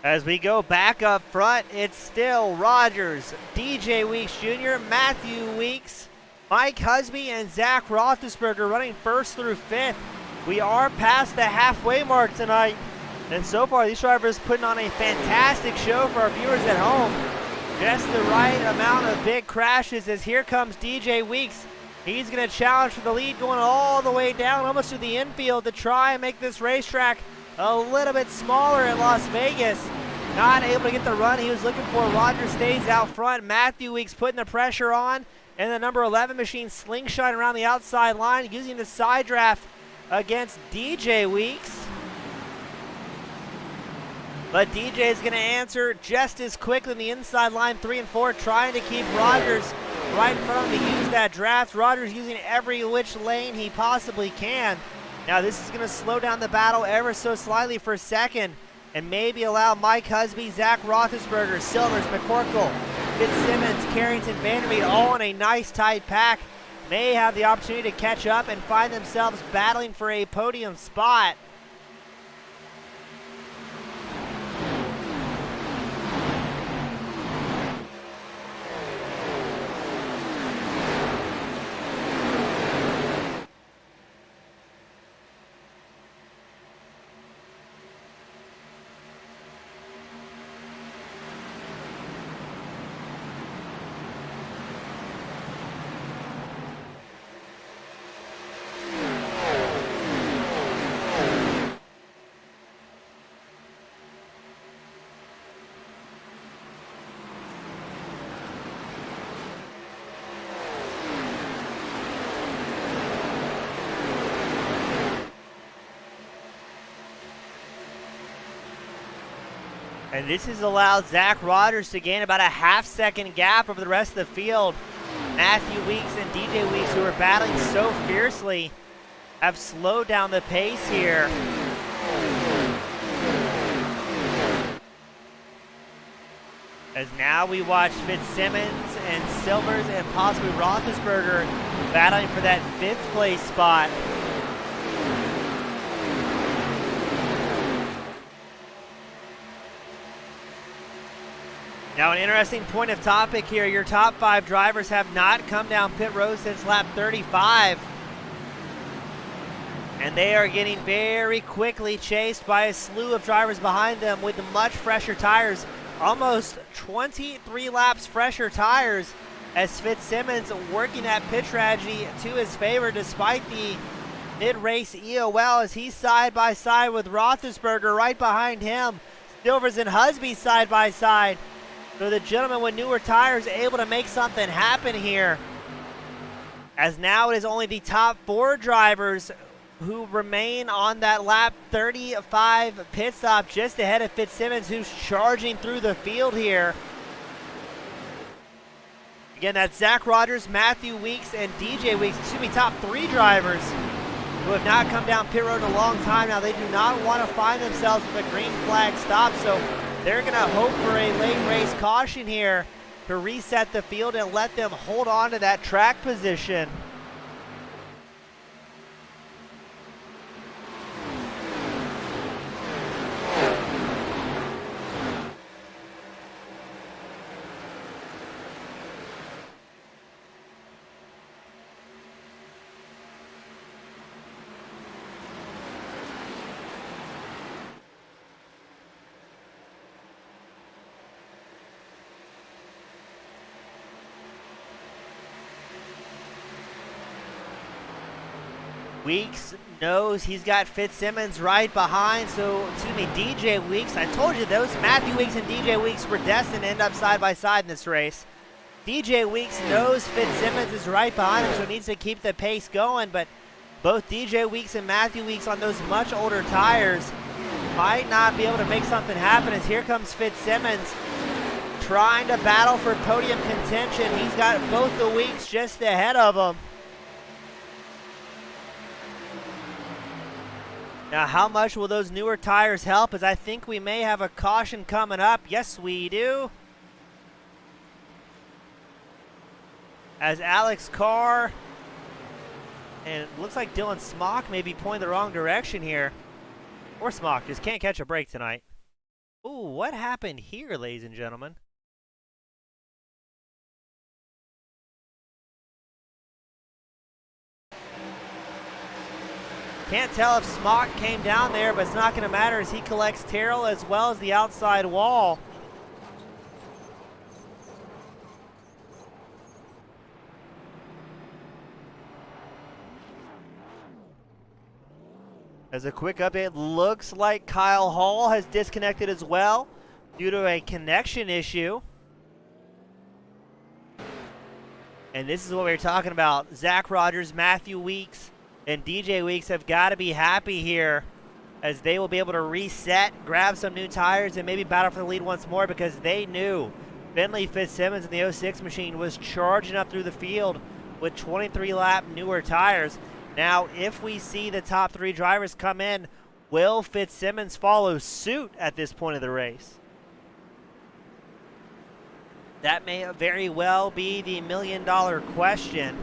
As we go back up front, it's still Rogers, DJ Weeks Jr., Matthew Weeks, Mike Husby, and Zach Roethlisberger running 1st through 5th. We are past the halfway mark tonight, and so far these drivers putting on a fantastic show for our viewers at home. Just the right amount of big crashes as here comes DJ Weeks. He's going to challenge for the lead going all the way down almost to the infield to try and make this racetrack a little bit smaller at Las Vegas. Not able to get the run he was looking for. Rogers stays out front. Matthew Weeks putting the pressure on. And the number 11 machine slingshot around the outside line using the side draft against DJ Weeks. But DJ is going to answer just as quickly in the inside line 3 and 4, trying to keep Rogers right in front of him to use that draft. Rogers using every which lane he possibly can. Now this is going to slow down the battle ever so slightly for second and maybe allow Mike Husby, Zach Roethlisberger, Silvers, McCorkle, Fitzsimmons, Carrington, Vandermeer all in a nice tight pack. May have the opportunity to catch up and find themselves battling for a podium spot. And this has allowed Zach Rogers to gain about a half-second gap over the rest of the field. Matthew Weeks and DJ Weeks, who are battling so fiercely, have slowed down the pace here. As now we watch Fitzsimmons and Silvers and possibly Roethlisberger battling for that 5th place spot. Now, an interesting point of topic here. Your top 5 drivers have not come down pit road since lap 35. And they are getting very quickly chased by a slew of drivers behind them with much fresher tires. Almost 23 laps fresher tires, as Fitzsimmons working that pit strategy to his favor despite the mid-race EOL, as he's side by side with Roethlisberger right behind him. Silvers and Husby side by side. So the gentleman with newer tires able to make something happen here, as now it is only the top 4 drivers who remain on that lap 35 pit stop, just ahead of Fitzsimmons, who's charging through the field here. Again, that's Zach Rogers, Matthew Weeks, and DJ Weeks, top 3 drivers who have not come down pit road in a long time now. They do not want to find themselves with a green flag stop, so they're going to hope for a late race caution here to reset the field and let them hold on to that track position. Weeks knows he's got Fitzsimmons right behind, DJ Weeks. I told you those Matthew Weeks and DJ Weeks were destined to end up side by side in this race. DJ Weeks knows Fitzsimmons is right behind him, so he needs to keep the pace going, but both DJ Weeks and Matthew Weeks on those much older tires might not be able to make something happen, as here comes Fitzsimmons trying to battle for podium contention. He's got both the Weeks just ahead of him. Now, how much will those newer tires help? As I think we may have a caution coming up. Yes, we do. As Alex Carr, and it looks like Dylan Smock may be pointing the wrong direction here. Or Smock just can't catch a break tonight. Ooh, what happened here, ladies and gentlemen? Can't tell if Smock came down there, but it's not going to matter as he collects Terrell as well as the outside wall. As a quick update, looks like Kyle Hall has disconnected as well due to a connection issue. And this is what we were talking about. Zach Rogers, Matthew Weeks, and DJ Weeks have got to be happy here, as they will be able to reset, grab some new tires, and maybe battle for the lead once more, because they knew Finley Fitzsimmons in the 06 machine was charging up through the field with 23-lap newer tires. Now, if we see the top 3 drivers come in, will Fitzsimmons follow suit at this point of the race? That may very well be the million-dollar question.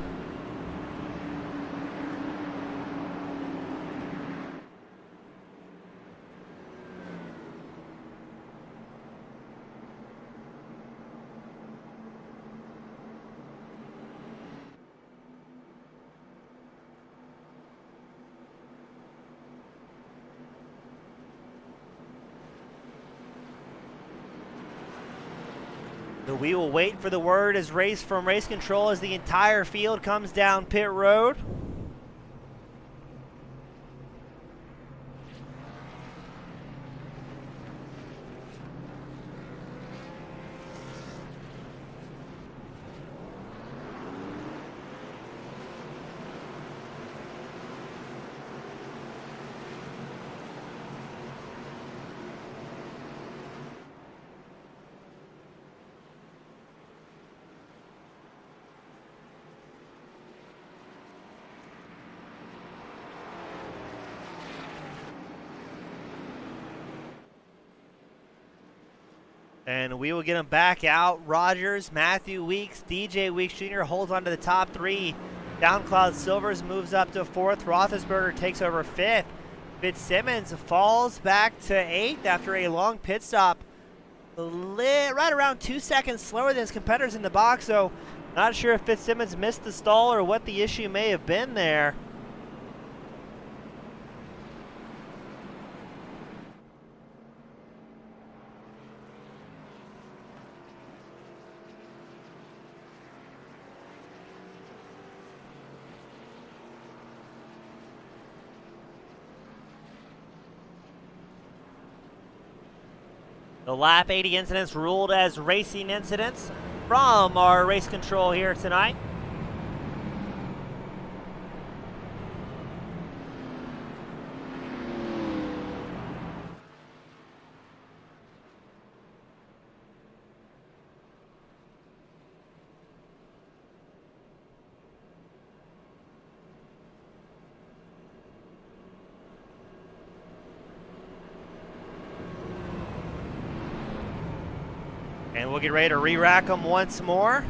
So we will wait for the word as race from race control as the entire field comes down pit road. And we will get them back out. Rogers, Matthew Weeks, DJ Weeks Jr. holds on to the top 3. Downcloud Silvers moves up to 4th. Roethlisberger takes over 5th. Fitzsimmons falls back to 8th after a long pit stop. Right around 2 seconds slower than his competitors in the box, so not sure if Fitzsimmons missed the stall or what the issue may have been there. The lap 80 incidents ruled as racing incidents from our race control here tonight. And we'll get ready to re-rack them once more.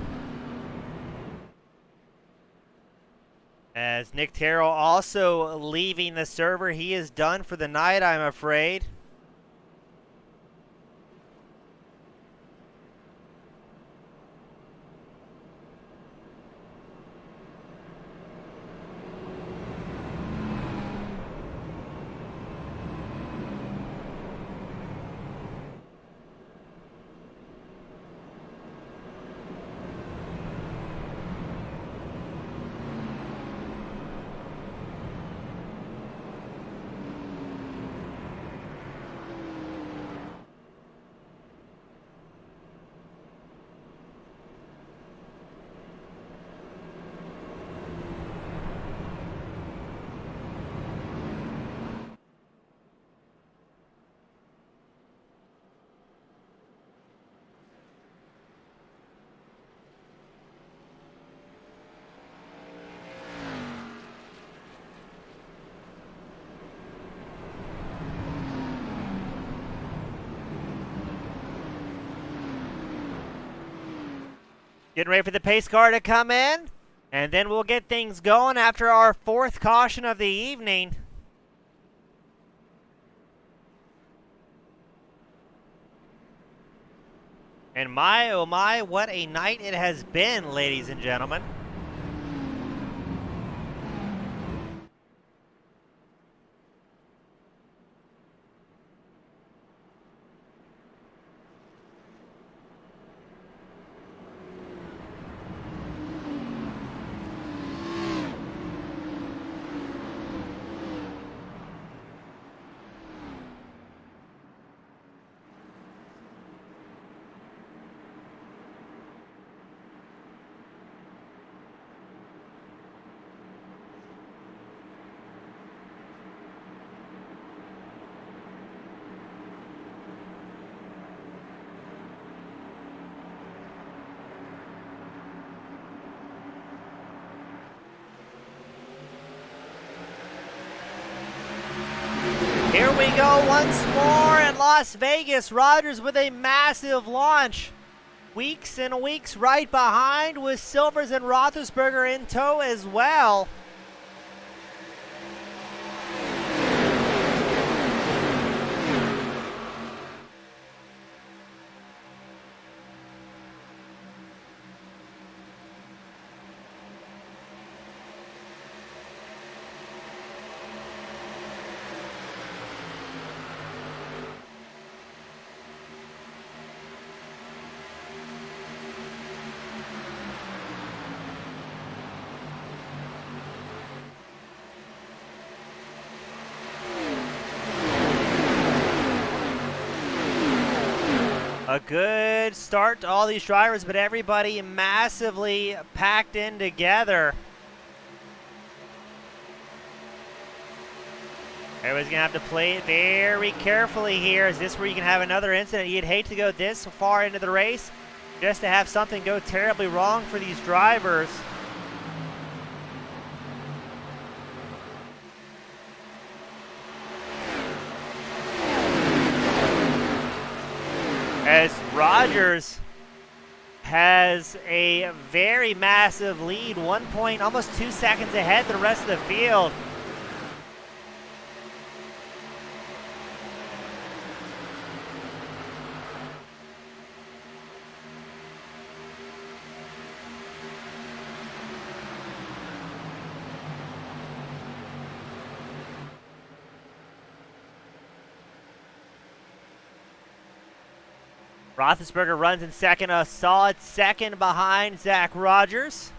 As Nick Terrell also leaving the server. He is done for the night, I'm afraid. Getting ready for the pace car to come in, and then we'll get things going after our 4th caution of the evening. And my, oh my, what a night it has been, ladies and gentlemen. Here we go once more in Las Vegas. Rogers with a massive launch. Weeks and Weeks right behind with Silvers and Roethlisberger in tow as well. A good start to all these drivers, but everybody massively packed in together. Everybody's going to have to play it very carefully here. Is this where you can have another incident? You'd hate to go this far into the race just to have something go terribly wrong for these drivers. As Rogers has a very massive lead, 1 point, almost 2 seconds ahead of the rest of the field. Roethlisberger runs in second, a solid second behind Zach Rogers.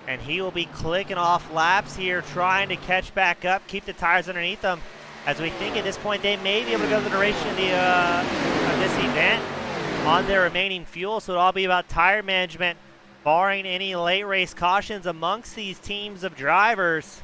And he will be clicking off laps here, trying to catch back up, keep the tires underneath them. As we think at this point they may be able to go the duration of this event on their remaining fuel, so it'll all be about tire management, barring any late race cautions amongst these teams of drivers.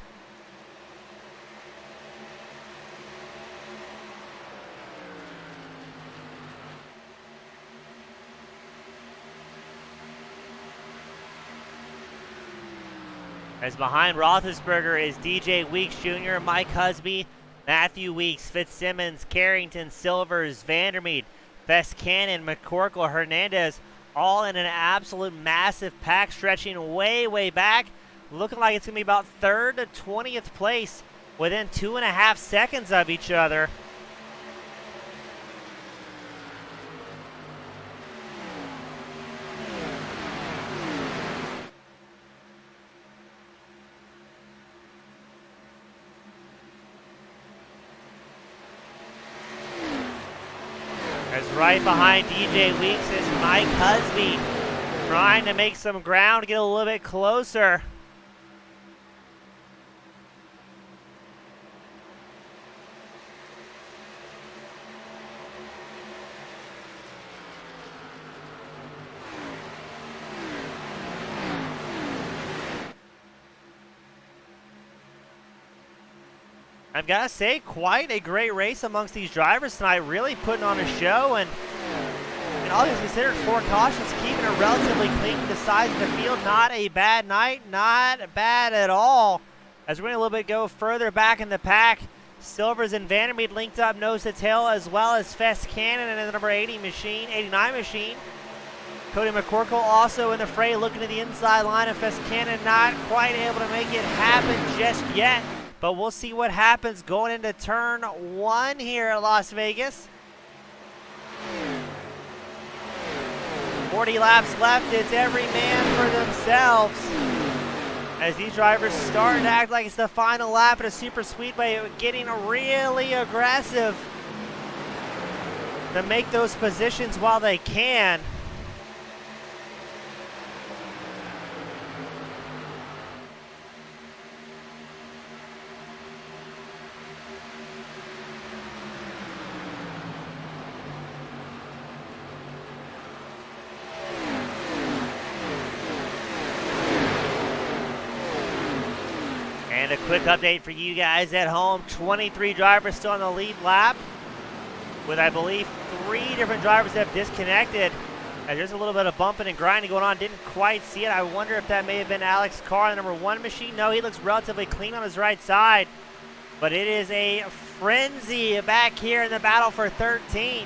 As behind Roethlisberger is DJ Weeks Jr., Mike Husby, Matthew Weeks, Fitzsimmons, Carrington, Silvers, Vandermeed, Cannon, McCorkle, Hernandez, all in an absolute massive pack stretching way, way back. Looking like it's going to be about 3rd to 20th place within 2.5 seconds of each other. As right behind DJ Weeks is Mike Husby, trying to make some ground, get a little bit closer. I've got to say, quite a great race amongst these drivers tonight, really putting on a show, and all things considered, 4 cautions, keeping it relatively clean to the sides of the field. Not a bad night, not bad at all. As we're going to a little bit go further back in the pack, Silvers and Vandermeed linked up nose to tail, as well as Cannon and the number 89 machine. Cody McCorkle also in the fray, looking to the inside line, and Cannon not quite able to make it happen just yet. But we'll see what happens going into turn 1 here at Las Vegas. 40 laps left. It's every man for themselves. As these drivers start to act like it's the final lap at a super speedway, getting really aggressive to make those positions while they can. And a quick update for you guys at home. 23 drivers still on the lead lap, with I believe 3 different drivers that have disconnected. And there's a little bit of bumping and grinding going on. Didn't quite see it. I wonder if that may have been Alex Carr, the number 1 machine. No, he looks relatively clean on his right side. But it is a frenzy back here in the battle for 13.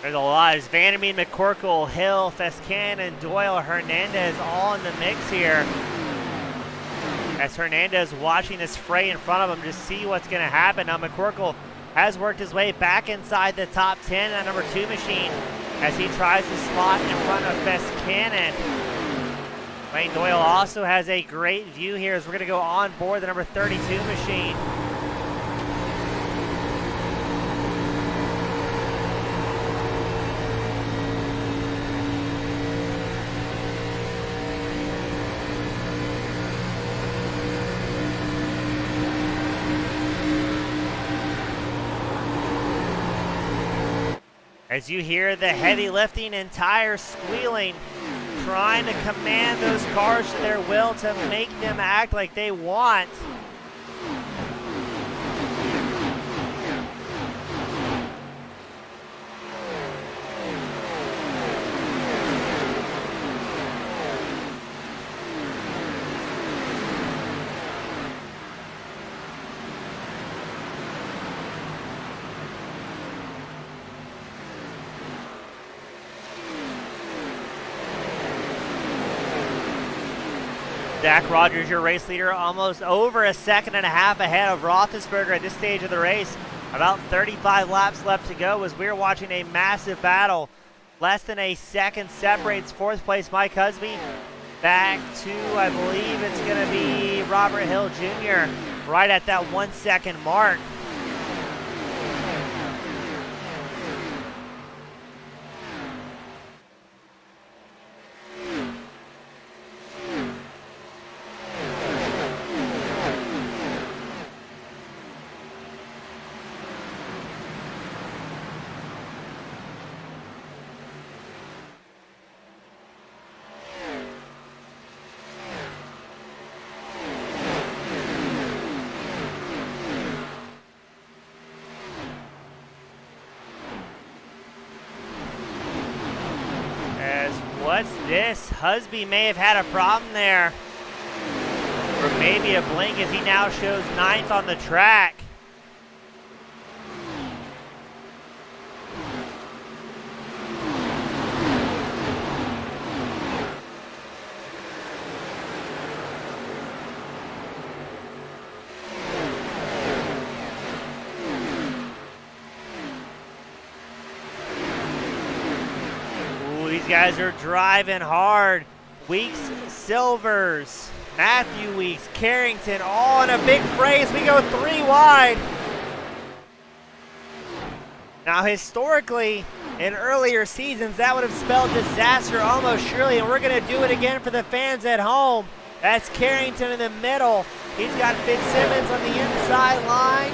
There's a lot. There's Vandermeed, McCorkle, Hill, Cannon, Doyle, Hernandez all in the mix here. As Hernandez watching this fray in front of him to see what's going to happen. Now McCorkle has worked his way back inside the top 10 on number 2 machine as he tries to slot in front of Cannon. Wayne Doyle also has a great view here as we're going to go on board the number 32 machine. As you hear the heavy lifting and tires squealing, trying to command those cars to their will to make them act like they want. Zach Rogers, your race leader, almost over a second and a half ahead of Roethlisberger at this stage of the race. About 35 laps left to go as we're watching a massive battle. Less than a second separates fourth place Mike Husby back to, I believe it's going to be Robert Hill Jr. right at that 1 second mark. What's this? Husby may have had a problem there. Or maybe a blink as he now shows 9th on the track. These guys are driving hard. Weeks, Silvers, Matthew Weeks, Carrington, all in a big fray as we go 3 wide. Now, historically, in earlier seasons, that would have spelled disaster almost surely, and we're going to do it again for the fans at home. That's Carrington in the middle. He's got Fitzsimmons on the inside line,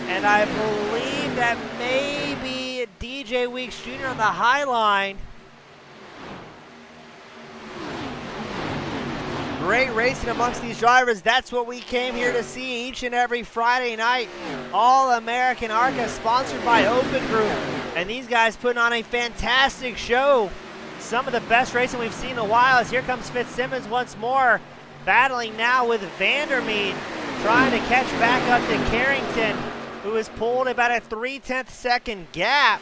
and I believe that may be DJ Weeks Jr. on the high line. Great racing amongst these drivers. That's what we came here to see each and every Friday night. All-American ARCA, sponsored by Open Group. And these guys putting on a fantastic show. Some of the best racing we've seen in a while as here comes Fitzsimmons once more. Battling now with Vandermeed. Trying to catch back up to Carrington, who has pulled about a 0.3 second gap.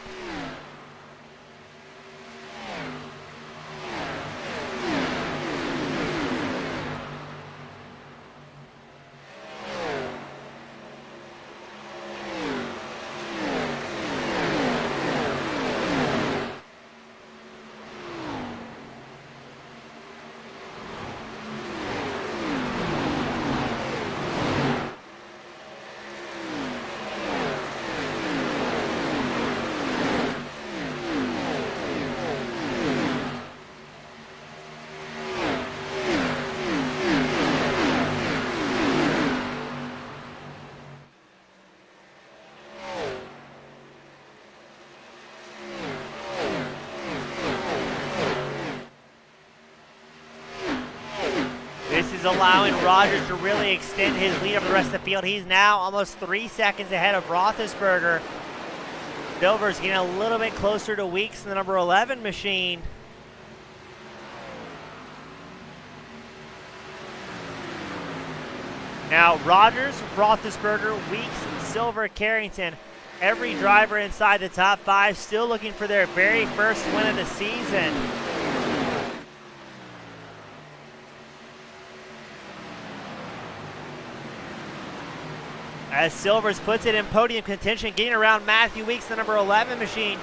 This is allowing Rogers to really extend his lead over the rest of the field. He's now almost 3 seconds ahead of Roethlisberger. Silver's getting a little bit closer to Weeks in the number 11 machine. Now Rogers, Roethlisberger, Weeks, Silver, Carrington. Every driver inside the top 5 still looking for their very first win of the season. As Silvers puts it in podium contention, getting around Matthew Weeks, the number 11 machine.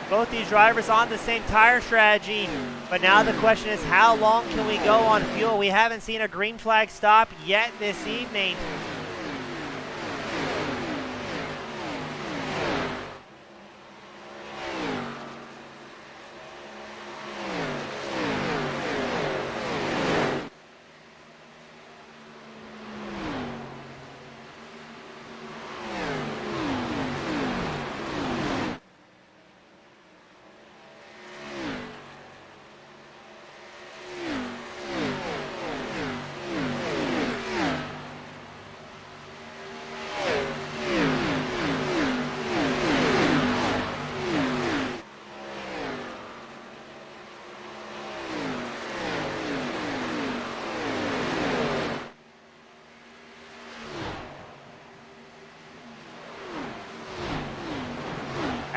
Both these drivers on the same tire strategy, but now the question is how long can we go on fuel? We haven't seen a green flag stop yet this evening.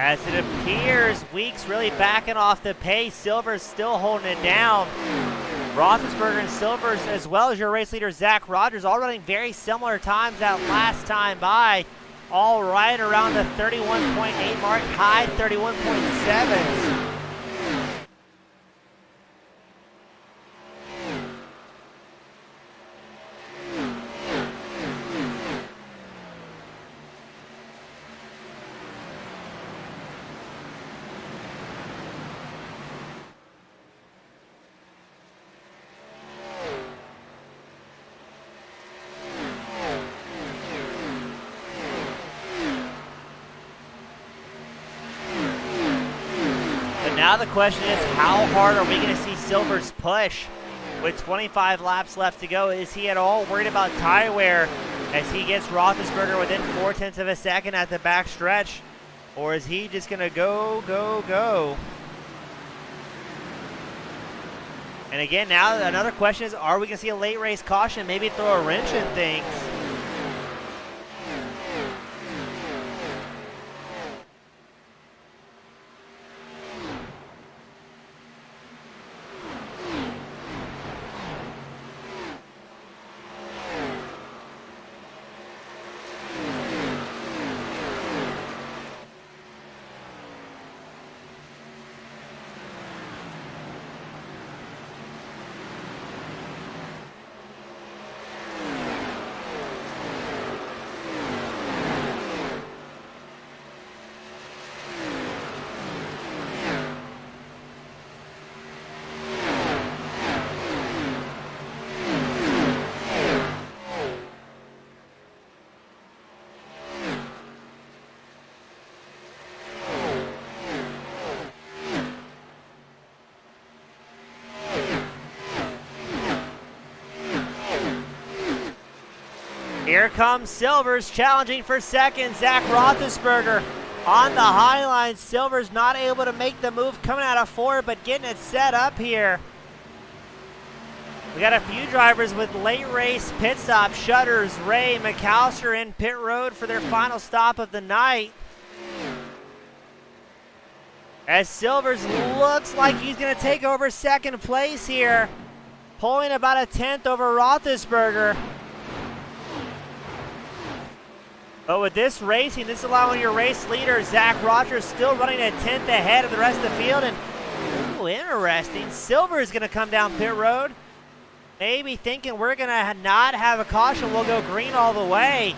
As it appears, Weeks really backing off the pace. Silver's still holding it down. Roethlisberger and Silvers, as well as your race leader Zach Rogers, all running very similar times that last time by. All right around the 31.8 mark, high 31.7s. Now the question is, how hard are we going to see Silvers push? With 25 laps left to go, is he at all worried about tire wear as he gets Roethlisberger within 0.4 of a second at the back stretch? Or is he just going to go, go, go? And again, now another question is, are we going to see a late race caution? Maybe throw a wrench in things. Here comes Silvers challenging for second. Zach Roethlisberger on the high line. Silvers not able to make the move coming out of four, but getting it set up here. We got a few drivers with late race pit stop shutters. Ray McAllister in pit road for their final stop of the night. As Silvers looks like he's going to take over second place here, pulling about a 10th over Roethlisberger. But with this racing, this allowing your race leader, Zach Rogers, still running a 10th ahead of the rest of the field. And, ooh, interesting. Silver is going to come down pit road. Maybe thinking we're going to not have a caution. We'll go green all the way.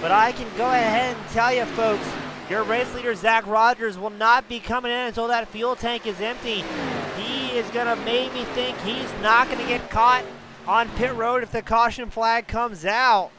But I can go ahead and tell you, folks, your race leader, Zach Rogers, will not be coming in until that fuel tank is empty. He is going to make me think he's not going to get caught on pit road if the caution flag comes out.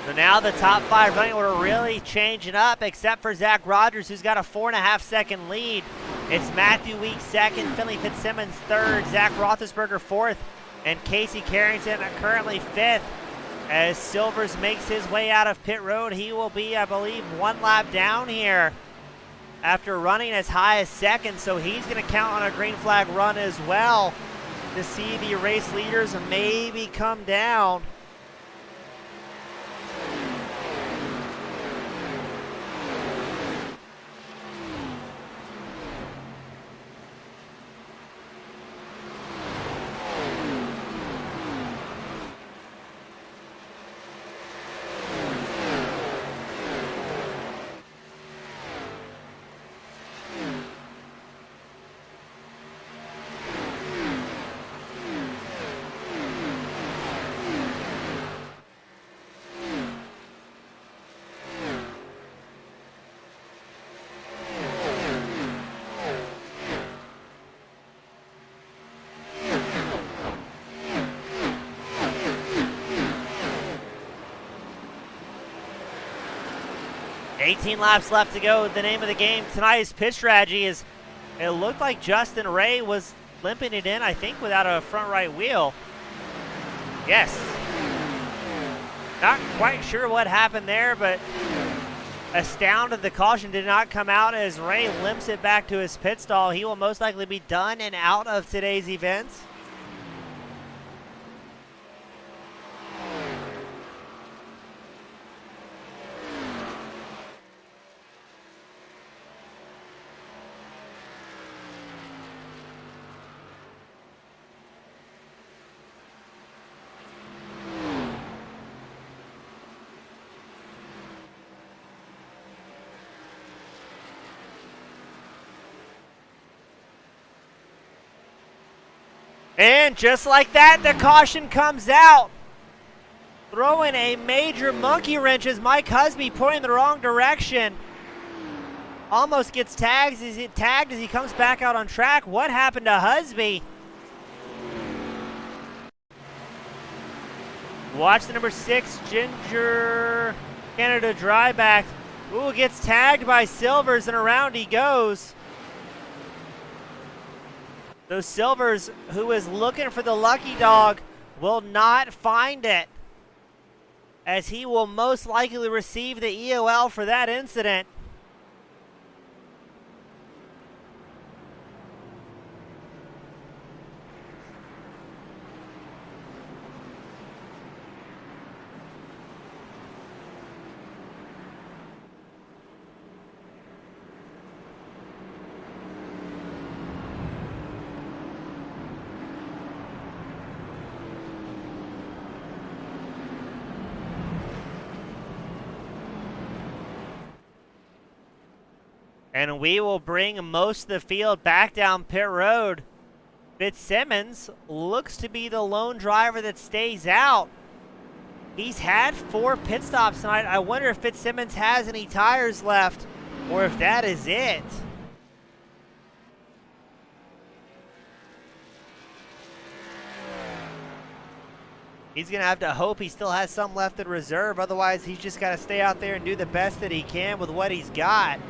So now the top five running order really changing up, except for Zach Rogers, who's got a 4.5 second lead. It's Matthew Weeks second, Finley Fitzsimmons third, Zach Roethlisberger fourth, and Casey Carrington currently fifth. As Silvers makes his way out of pit road, he will be, I believe, one lap down here after running as high as second, so he's going to count on a green flag run as well to see the race leaders maybe come down. $18 laps left to go. The name of the game tonight's pit strategy is It looked like Justin Ray was limping it in, I think, without a front right wheel. Yes. Not quite sure what happened there, but astounded the caution did not come out as Ray limps it back to his pit stall. He will most likely be done and out of today's events. And just like that, the caution comes out. Throwing a major monkey wrench as Mike Husby pointing in the wrong direction. Almost gets tagged as he comes back out on track. What happened to Husby? Watch the number 6, Ginger Canada Dryback. Ooh, gets tagged by Silvers and around he goes. Those Silvers, who is looking for the lucky dog, will not find it, as he will most likely receive the EOL for that incident. And we will bring most of the field back down pit road. Fitzsimmons looks to be the lone driver that stays out. He's had 4 pit stops tonight. I wonder if Fitzsimmons has any tires left, or if that is it. He's going to have to hope he still has some left in reserve. Otherwise, he's just got to stay out there and do the best that he can with what he's got.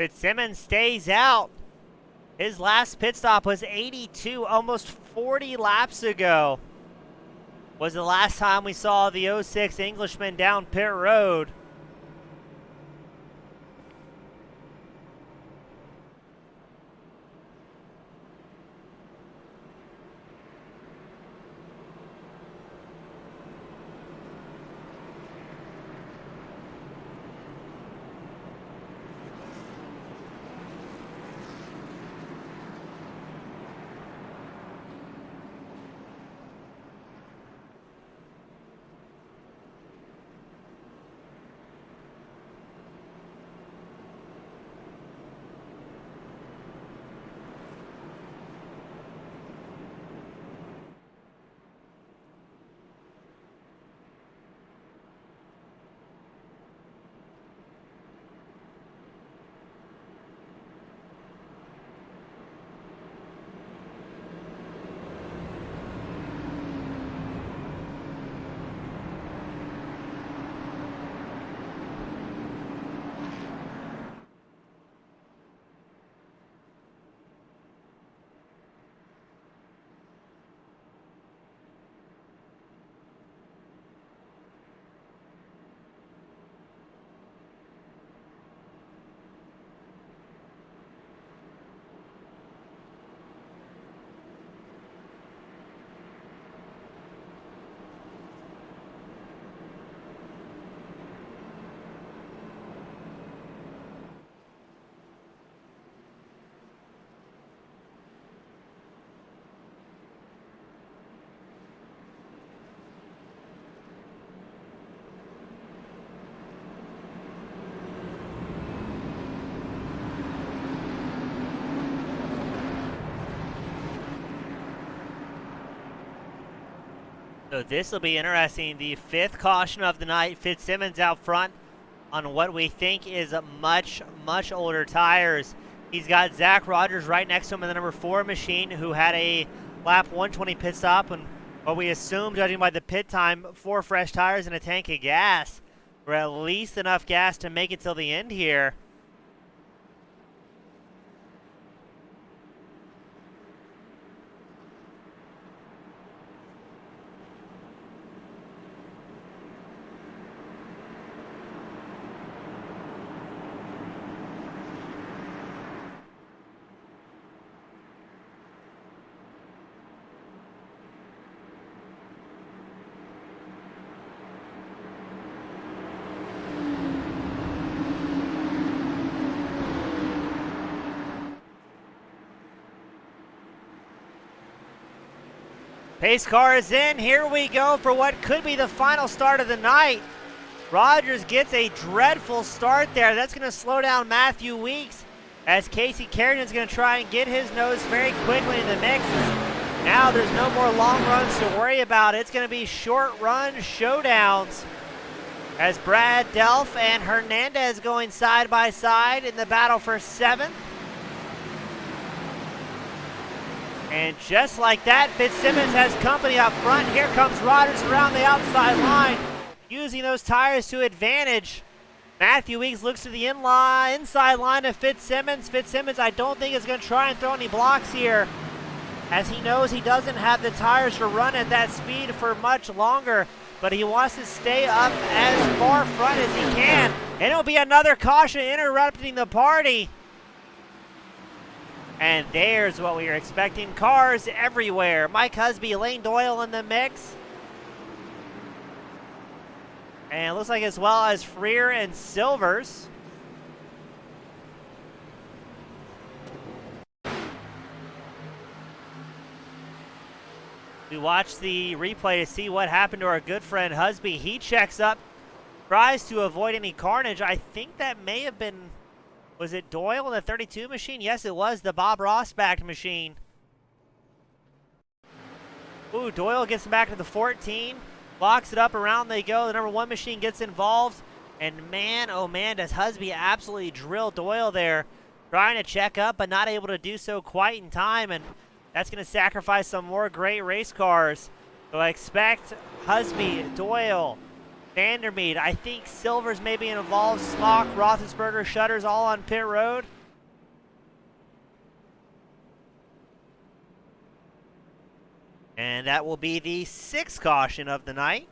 Fitzsimmons stays out. His last pit stop was 82, almost 40 laps ago. Was the last time we saw the 06 Englishman down pit road. So this will be interesting. The 5th caution of the night. Fitzsimmons out front on what we think is a much older tires. He's got Zach Rogers right next to him in the number 4 machine, who had a lap 120 pit stop, and what we assume, judging by the pit time, 4 fresh tires and a tank of gas, or at least enough gas to make it till the end here. Pace car is in. Here we go for what could be the final start of the night. Rogers gets a dreadful start there. That's going to slow down Matthew Weeks, as Casey Carrigan's going to try and get his nose very quickly in the mix. Now there's no more long runs to worry about. It's going to be short run showdowns, as Brad Delph and Hernandez going side by side in the battle for 7th. And just like that, Fitzsimmons has company up front. Here comes Rogers around the outside line, using those tires to advantage. Matthew Weeks looks to the inside line of Fitzsimmons. Fitzsimmons, I don't think, is going to try and throw any blocks here, as he knows he doesn't have the tires to run at that speed for much longer, but he wants to stay up as far front as he can. And it'll be another caution interrupting the party. And there's what we were expecting. Cars everywhere. Mike Husby, Lane Doyle in the mix. And it looks like as well as Freer and Silvers. We watched the replay to see what happened to our good friend Husby. He checks up, tries to avoid any carnage. I think that may have been... Was it Doyle in the 32 machine? Yes, it was the Bob Ross-backed machine. Ooh, Doyle gets him back to the 14. Locks it up, around they go. The number 1 machine gets involved. And man, oh man, does Husby absolutely drill Doyle there. Trying to check up, but not able to do so quite in time. And that's going to sacrifice some more great race cars. So I expect Husby, Doyle, Vandermeed, I think Silvers may be involved, Smock, Roethlisberger, Shutters all on pit road. And that will be the 6th caution of the night.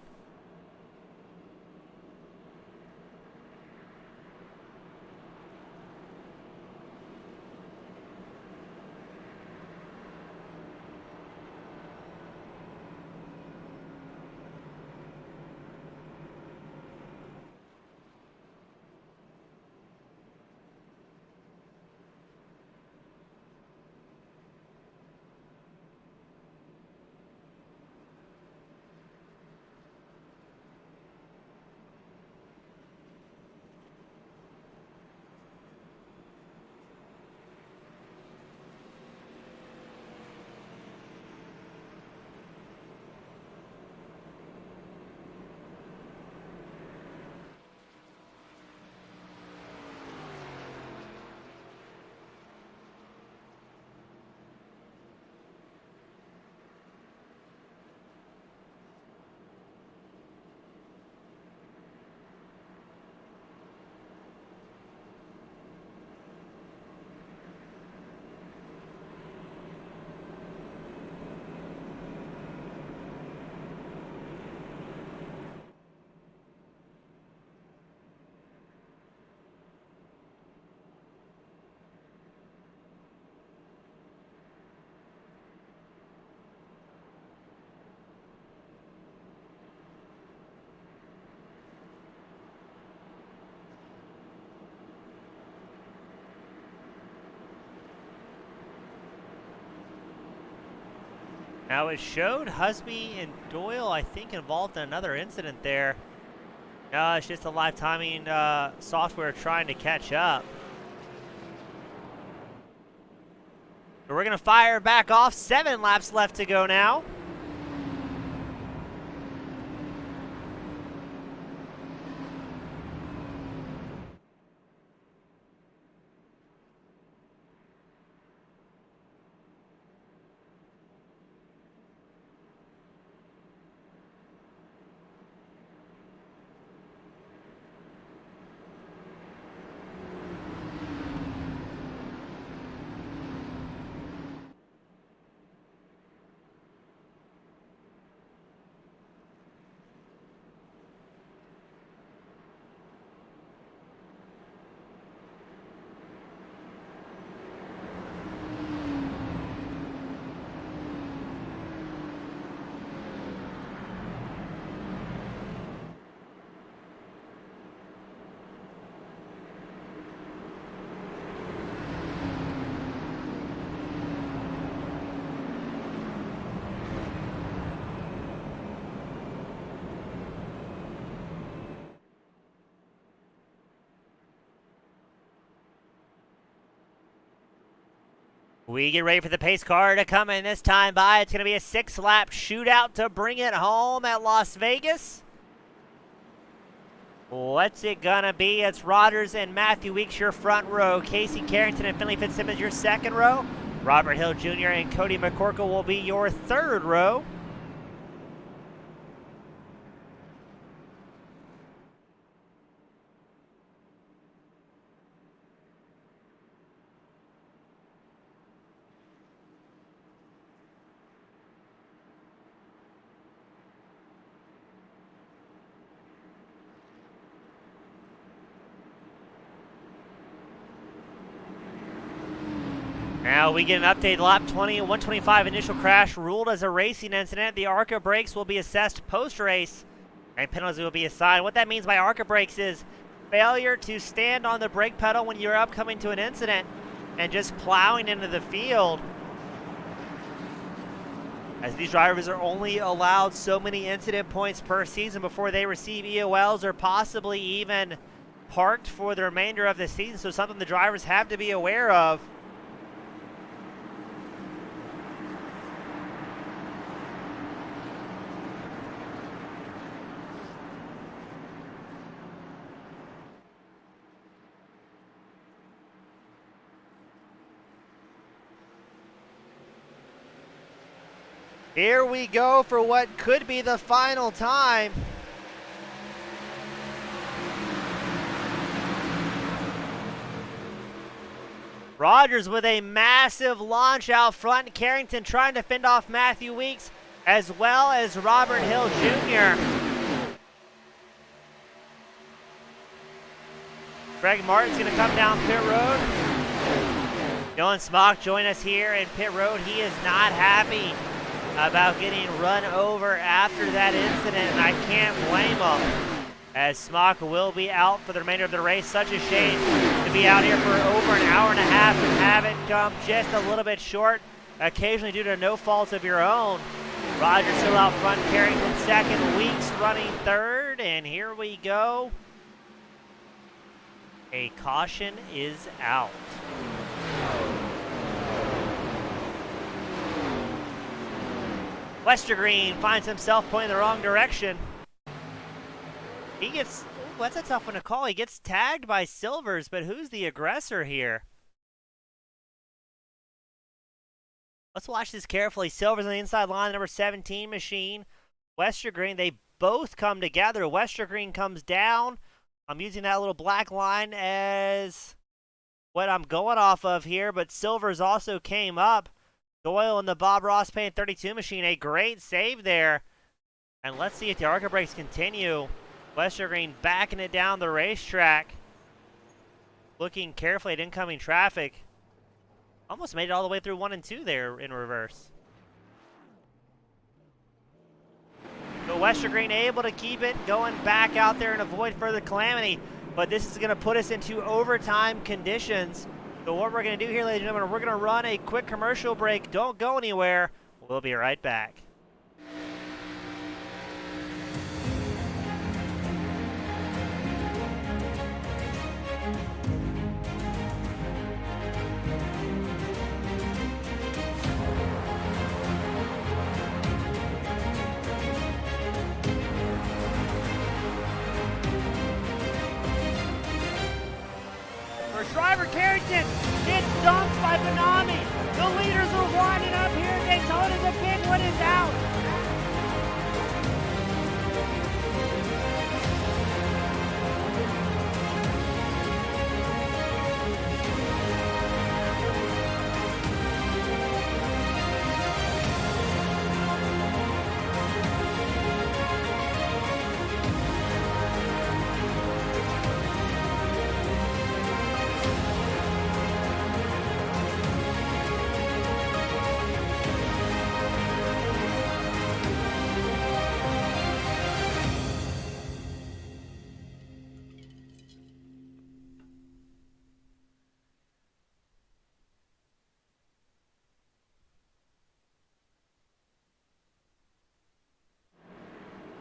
Now it showed Husby and Doyle, I think, involved in another incident there. No, it's just the live timing software trying to catch up. So we're going to fire back off. 7 laps left to go now. We get ready for the pace car to come in this time by. It's going to be a 6-lap shootout to bring it home at Las Vegas. What's it going to be? It's Rogers and Matthew Weeks, your front row. Casey Carrington and Finley Fitzsimmons, your second row. Robert Hill Jr. and Cody McCorkle will be your third row. Now we get an update. Lap 20, 125 initial crash ruled as a racing incident. The ARCA brakes will be assessed post-race, and penalties will be assigned. What that means by ARCA brakes is failure to stand on the brake pedal when you're upcoming to an incident and just plowing into the field. As these drivers are only allowed so many incident points per season before they receive EOLs or possibly even parked for the remainder of the season. So something the drivers have to be aware of. Here we go for what could be the final time. Rogers with a massive launch out front. Carrington trying to fend off Matthew Weeks as well as Robert Hill Jr. Greg Martin's going to come down pit road. Dylan Smock join us here in pit road. He is not happy about getting run over after that incident, and I can't blame him, as Smock will be out for the remainder of the race. Such a shame to be out here for over an hour and a half and have it come just a little bit short, occasionally due to no fault of your own. Rogers still out front, Carrington second, Weeks running third, and here we go. A caution is out. Westergreen finds himself pointing the wrong direction. He gets, that's a tough one to call. He gets tagged by Silvers, but who's the aggressor here? Let's watch this carefully. Silvers on the inside line, number 17 machine. Westergreen, they both come together. Westergreen comes down. I'm using that little black line as what I'm going off of here, but Silvers also came up. Doyle and the Bob Ross Payne 32 machine, a great save there. And let's see if the ARCA brakes continue. Westergreen backing it down the racetrack. Looking carefully at incoming traffic. Almost made it all the way through 1 and 2 there in reverse. So Westergreen able to keep it going back out there and avoid further calamity. But this is going to put us into overtime conditions. So what we're going to do here, ladies and gentlemen, we're going to run a quick commercial break. Don't go anywhere. We'll be right back. Driver Carrington gets dumped by Benami. The leaders are winding up here. Daytona, the big one is out.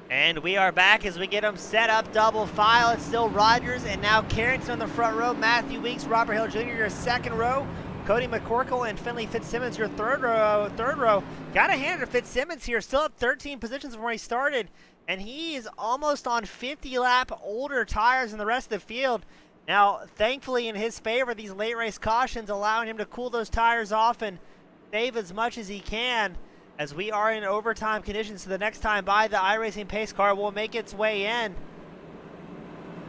And we are back as we get them set up double file. It's still Rogers and now Carrington on the front row. Matthew Weeks, Robert Hill Jr. your second row. Cody McCorkle and Finley Fitzsimmons, your third row. Got to hand it to Fitzsimmons here, still up 13 positions from where he started, and he is almost on 50-lap older tires than the rest of the field. Now, thankfully, in his favor, these late race cautions allowing him to cool those tires off and save as much as he can, as we are in overtime conditions. So the next time by, the iRacing pace car will make its way in.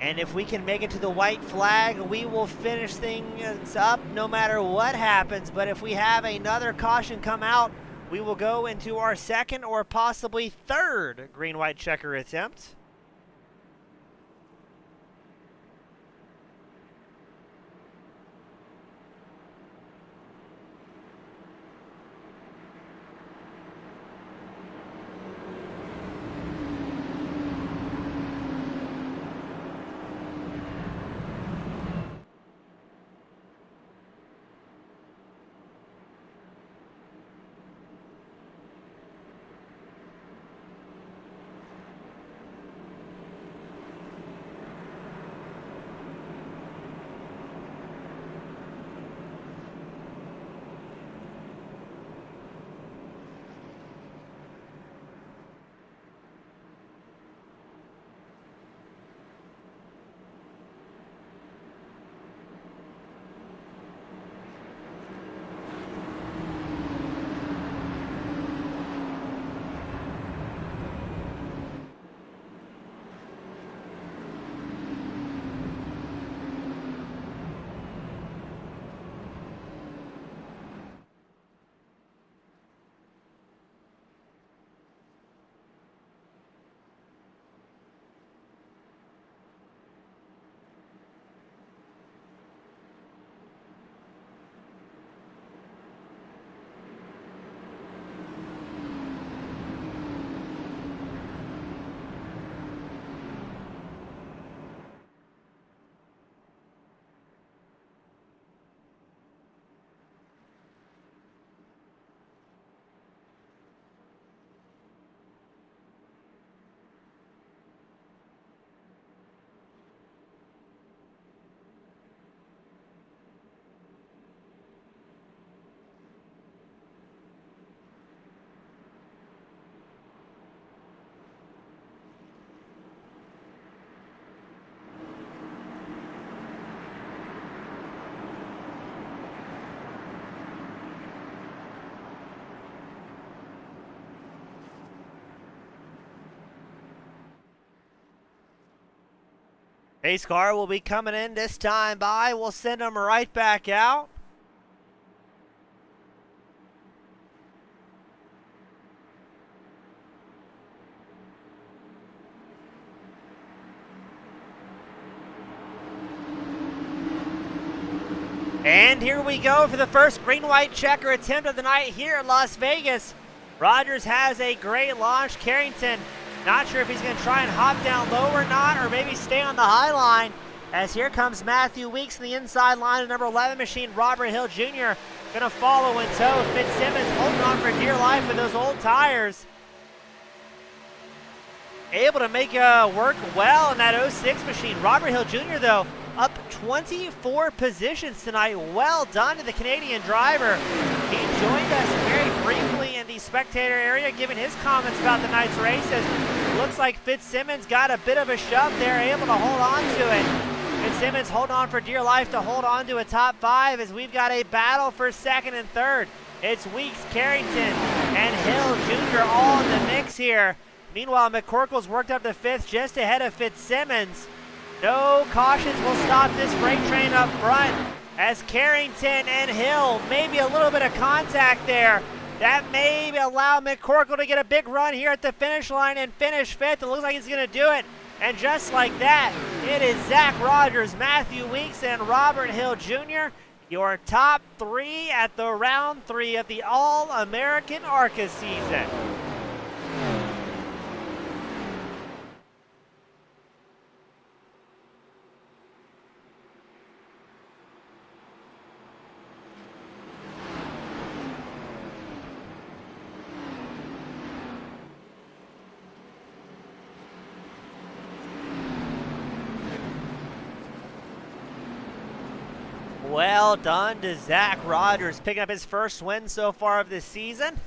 And if we can make it to the white flag, we will finish things up no matter what happens. But if we have another caution come out, we will go into our second or possibly third green-white checker attempt. Pace car will be coming in this time by. We'll send him right back out. And here we go for the first green-white checker attempt of the night here at Las Vegas. Rogers has a great launch. Carrington, not sure if he's going to try and hop down low or not, or maybe stay on the high line, as here comes Matthew Weeks in the inside line of number 11 machine. Robert Hill Jr. going to follow in tow. Fitzsimmons holding on for dear life with those old tires. Able to make work well in that 06 machine. Robert Hill Jr., though, up 24 positions tonight. Well done to the Canadian driver. He joined us very briefly in the spectator area, giving his comments about the night's races. Looks like Fitzsimmons got a bit of a shove there, able to hold on to it. Fitzsimmons holding on for dear life to hold on to a top 5, as we've got a battle for second and third. It's Weeks, Carrington, and Hill Jr. all in the mix here. Meanwhile, McCorkle's worked up to 5th, just ahead of Fitzsimmons. No cautions will stop this freight train up front, as Carrington and Hill, maybe a little bit of contact there. That may allow McCorkle to get a big run here at the finish line and finish 5th. It looks like he's going to do it. And just like that, it is Zach Rogers, Matthew Weeks, and Robert Hill Jr., your top 3 at the round 3 of the All-American ARCA season. Well done to Zach Rogers, picking up his first win so far of this season.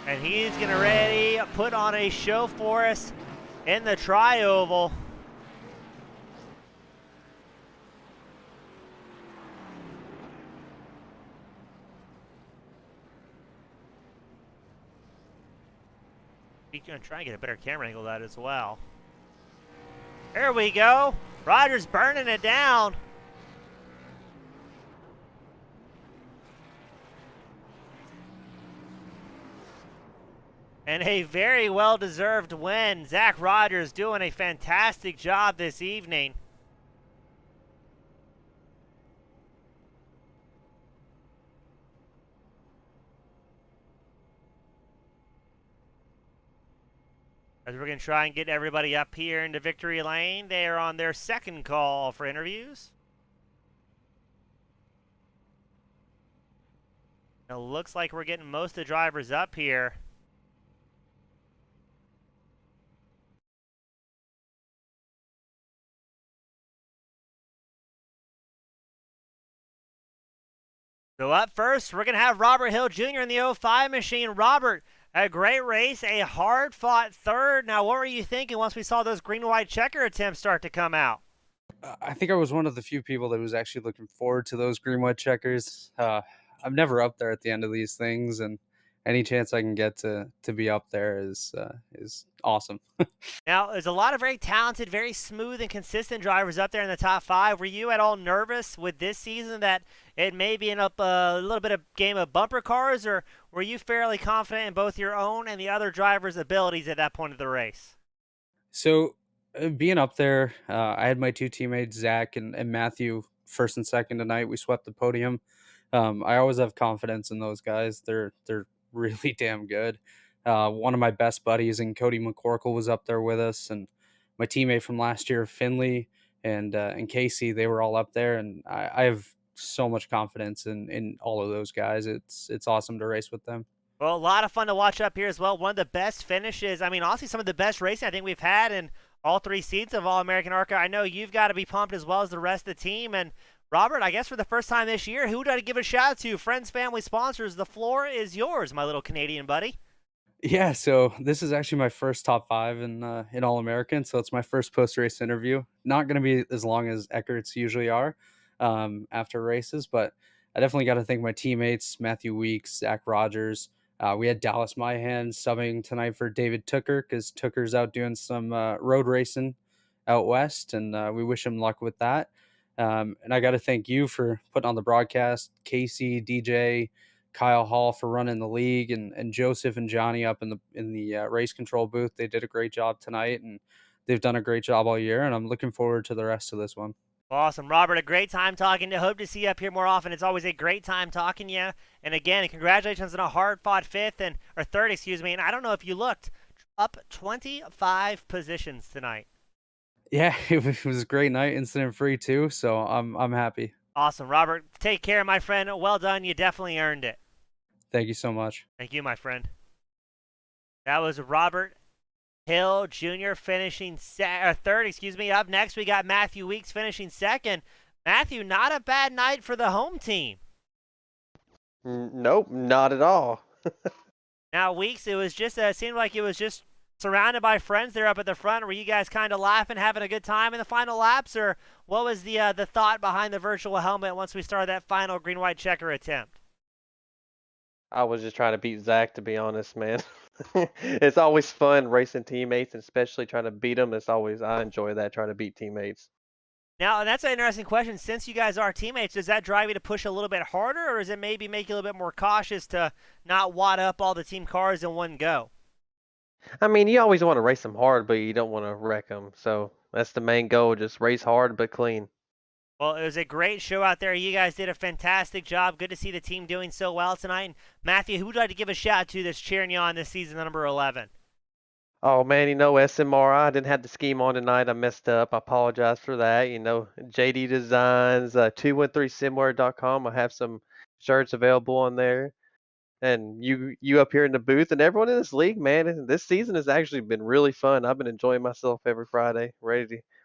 And he's going to ready put on a show for us in the tri-oval. He's going to try and get a better camera angle of that as well. There we go. Rogers burning it down. And a very well-deserved win. Zach Rogers doing a fantastic job this evening. As we're going to try and get everybody up here into victory lane. They are on their second call for interviews. It looks like we're getting most of the drivers up here. So up first, we're going to have Robert Hill Jr. in the 05 machine. Robert, a great race, a hard-fought third. Now, what were you thinking once we saw those green-white checker attempts start to come out? I think I was one of the few people that was actually looking forward to those green-white checkers. I'm never up there at the end of these things, and any chance I can get to be up there is awesome. Now, there's a lot of very talented, very smooth and consistent drivers up there in the top 5. Were you at all nervous with this season that it may be a little bit of game of bumper cars, or were you fairly confident in both your own and the other drivers' abilities at that point of the race? So being up there, I had my two teammates, Zach and Matthew, first and second tonight. We swept the podium. I always have confidence in those guys. They're really damn good. One of my best buddies and Cody McCorkle was up there with us, and my teammate from last year, Finley and Casey, they were all up there, and I have so much confidence in all of those guys. It's awesome to race with them. Well, a lot of fun to watch up here as well. One of the best finishes. I mean, honestly, some of the best racing I think we've had in all 3 seats of All-American ARCA. I know you've got to be pumped as well as the rest of the team. And Robert, I guess for the first time this year, who would I give a shout out to? Friends, family, sponsors. The floor is yours, my little Canadian buddy. Yeah, so this is actually my first top 5 in All American. So it's my first post race interview. Not going to be as long as Eckert's usually are after races, but I definitely got to thank my teammates, Matthew Weeks, Zach Rogers. We had Dallas Myhan subbing tonight for David Tooker because Tooker's out doing some road racing out west, and we wish him luck with that. And I got to thank you for putting on the broadcast, Casey, DJ, Kyle Hall for running the league, and Joseph and Johnny up in the race control booth. They did a great job tonight, and they've done a great job all year. And I'm looking forward to the rest of this one. Awesome. Robert, a great time talking to you. Hope to see you up here more often. It's always a great time talking to you. And again, congratulations on a hard-fought third, excuse me. And I don't know if you looked, up 25 positions tonight. Yeah, it was a great night, incident-free too, so I'm happy. Awesome. Robert, take care, my friend. Well done. You definitely earned it. Thank you so much. Thank you, my friend. That was Robert Hill Jr. finishing third, excuse me. Up next, we got Matthew Weeks finishing second. Matthew, not a bad night for the home team. Nope, not at all. Now, Weeks, it was just seemed like it was just surrounded by friends there up at the front. Were you guys kind of laughing, having a good time in the final laps, or what was the thought behind the virtual helmet once we started that final green-white checker attempt? I was just trying to beat Zach, to be honest, man. It's always fun racing teammates, and especially trying to beat them. I enjoy that, trying to beat teammates. Now, and that's an interesting question. Since you guys are teammates, does that drive you to push a little bit harder, or does it maybe make you a little bit more cautious to not wad up all the team cars in one go? I mean, you always want to race them hard, but you don't want to wreck them. So that's the main goal, just race hard but clean. Well, it was a great show out there. You guys did a fantastic job. Good to see the team doing so well tonight. And Matthew, who would you like to give a shout out to that's cheering you on this season, number 11? Oh man, SMRI, I didn't have the scheme on tonight. I messed up. I apologize for that. JD Designs, 213simware.com. I have some shirts available on there. And you up here in the booth, and everyone in this league, man. This season has actually been really fun. I've been enjoying myself every Friday.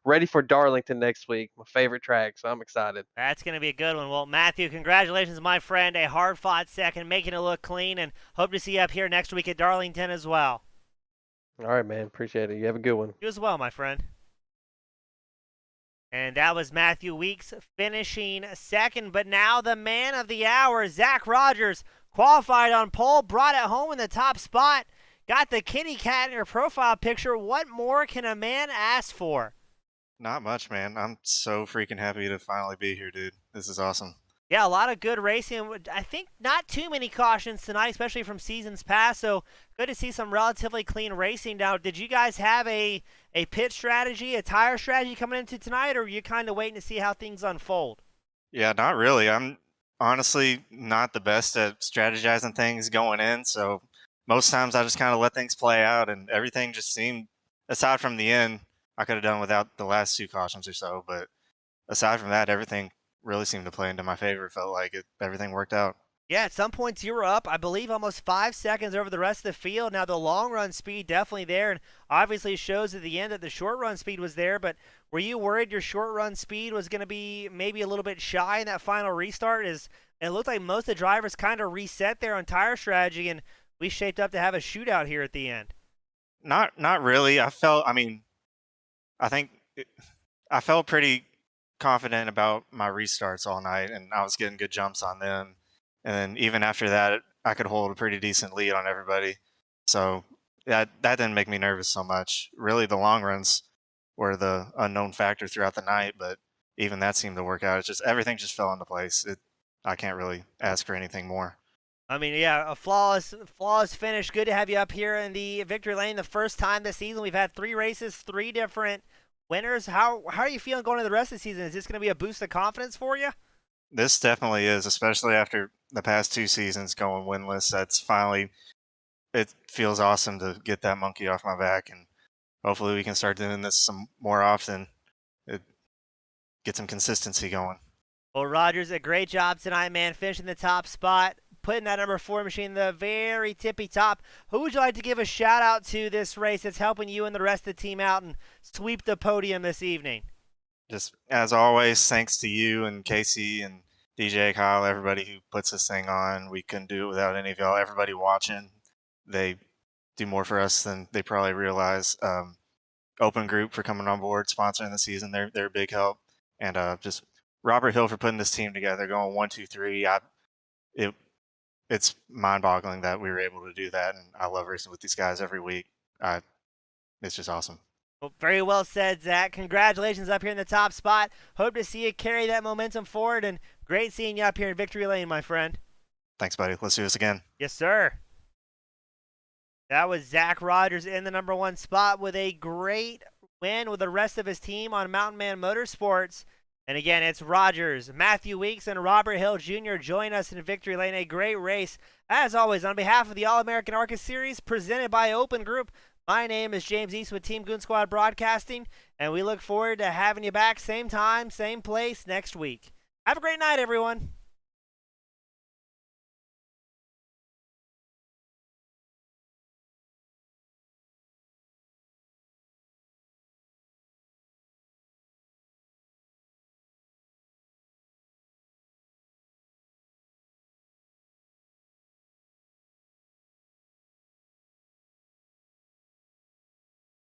ready for Darlington next week, my favorite track. So I'm excited. That's going to be a good one. Well, Matthew, congratulations, my friend. A hard-fought second, making it look clean, and hope to see you up here next week at Darlington as well. All right, man. Appreciate it. You have a good one. You as well, my friend. And that was Matthew Weeks finishing second. But now the man of the hour, Zach Rogers, qualified on pole, brought it home in the top spot. Got the kitty cat in her profile picture. What more can a man ask for? Not much, man. I'm so freaking happy to finally be here, dude. This is awesome. Yeah, a lot of good racing. I think not too many cautions tonight, especially from seasons past. So good to see some relatively clean racing. Now, did you guys have a pit strategy, a tire strategy coming into tonight, or are you kind of waiting to see how things unfold? Yeah, not really. I'm honestly not the best at strategizing things going in, so most times I just kind of let things play out, and everything just seemed, aside from the end, I could have done without the last 2 cautions or so, but aside from that, everything really seemed to play into my favor. It felt like everything worked out. Yeah, at some points you were up, I believe, almost 5 seconds over the rest of the field. Now, the long run speed definitely there, and obviously shows at the end that the short run speed was there, but were you worried your short run speed was going to be maybe a little bit shy in that final restart? It looked like most of the drivers kind of reset there on tire strategy, and we shaped up to have a shootout here at the end. Not really. I felt pretty confident about my restarts all night, and I was getting good jumps on them. And then even after that, I could hold a pretty decent lead on everybody. So that didn't make me nervous so much. Really, the long runs were the unknown factor throughout the night, but even that seemed to work out. It's just everything just fell into place. I can't really ask for anything more. I mean, yeah, a flawless finish. Good to have you up here in the victory lane the first time this season. We've had 3 races, 3 different winners. How are you feeling going into the rest of the season? Is this going to be a boost of confidence for you? This definitely is, especially after the past 2 seasons going winless. It feels awesome to get that monkey off my back, and hopefully we can start doing this some more often. Get some consistency going. Well, Rogers, a great job tonight, man, finishing the top spot, putting that number 4 machine in the very tippy top. Who would you like to give a shout out to this race that's helping you and the rest of the team out and sweep the podium this evening? Just as always, thanks to you and Casey and DJ, Kyle, everybody who puts this thing on. We couldn't do it without any of y'all. Everybody watching, they do more for us than they probably realize. Open Group for coming on board, sponsoring the season. They're a big help. And just Robert Hill for putting this team together, going 1, 2, 3. It's mind-boggling that we were able to do that, and I love racing with these guys every week. It's just awesome. Well, very well said, Zach. Congratulations up here in the top spot. Hope to see you carry that momentum forward, and great seeing you up here in victory lane, my friend. Thanks, buddy. Let's do this again. Yes, sir. That was Zach Rogers in the number 1 spot with a great win with the rest of his team on Mountain Man Motorsports. And again, it's Rogers, Matthew Weeks, and Robert Hill Jr. join us in victory lane. A great race. As always, on behalf of the All-American ARCA Series presented by Open Group, my name is James East with Team Goon Squad Broadcasting, and we look forward to having you back same time, same place next week. Have a great night, everyone.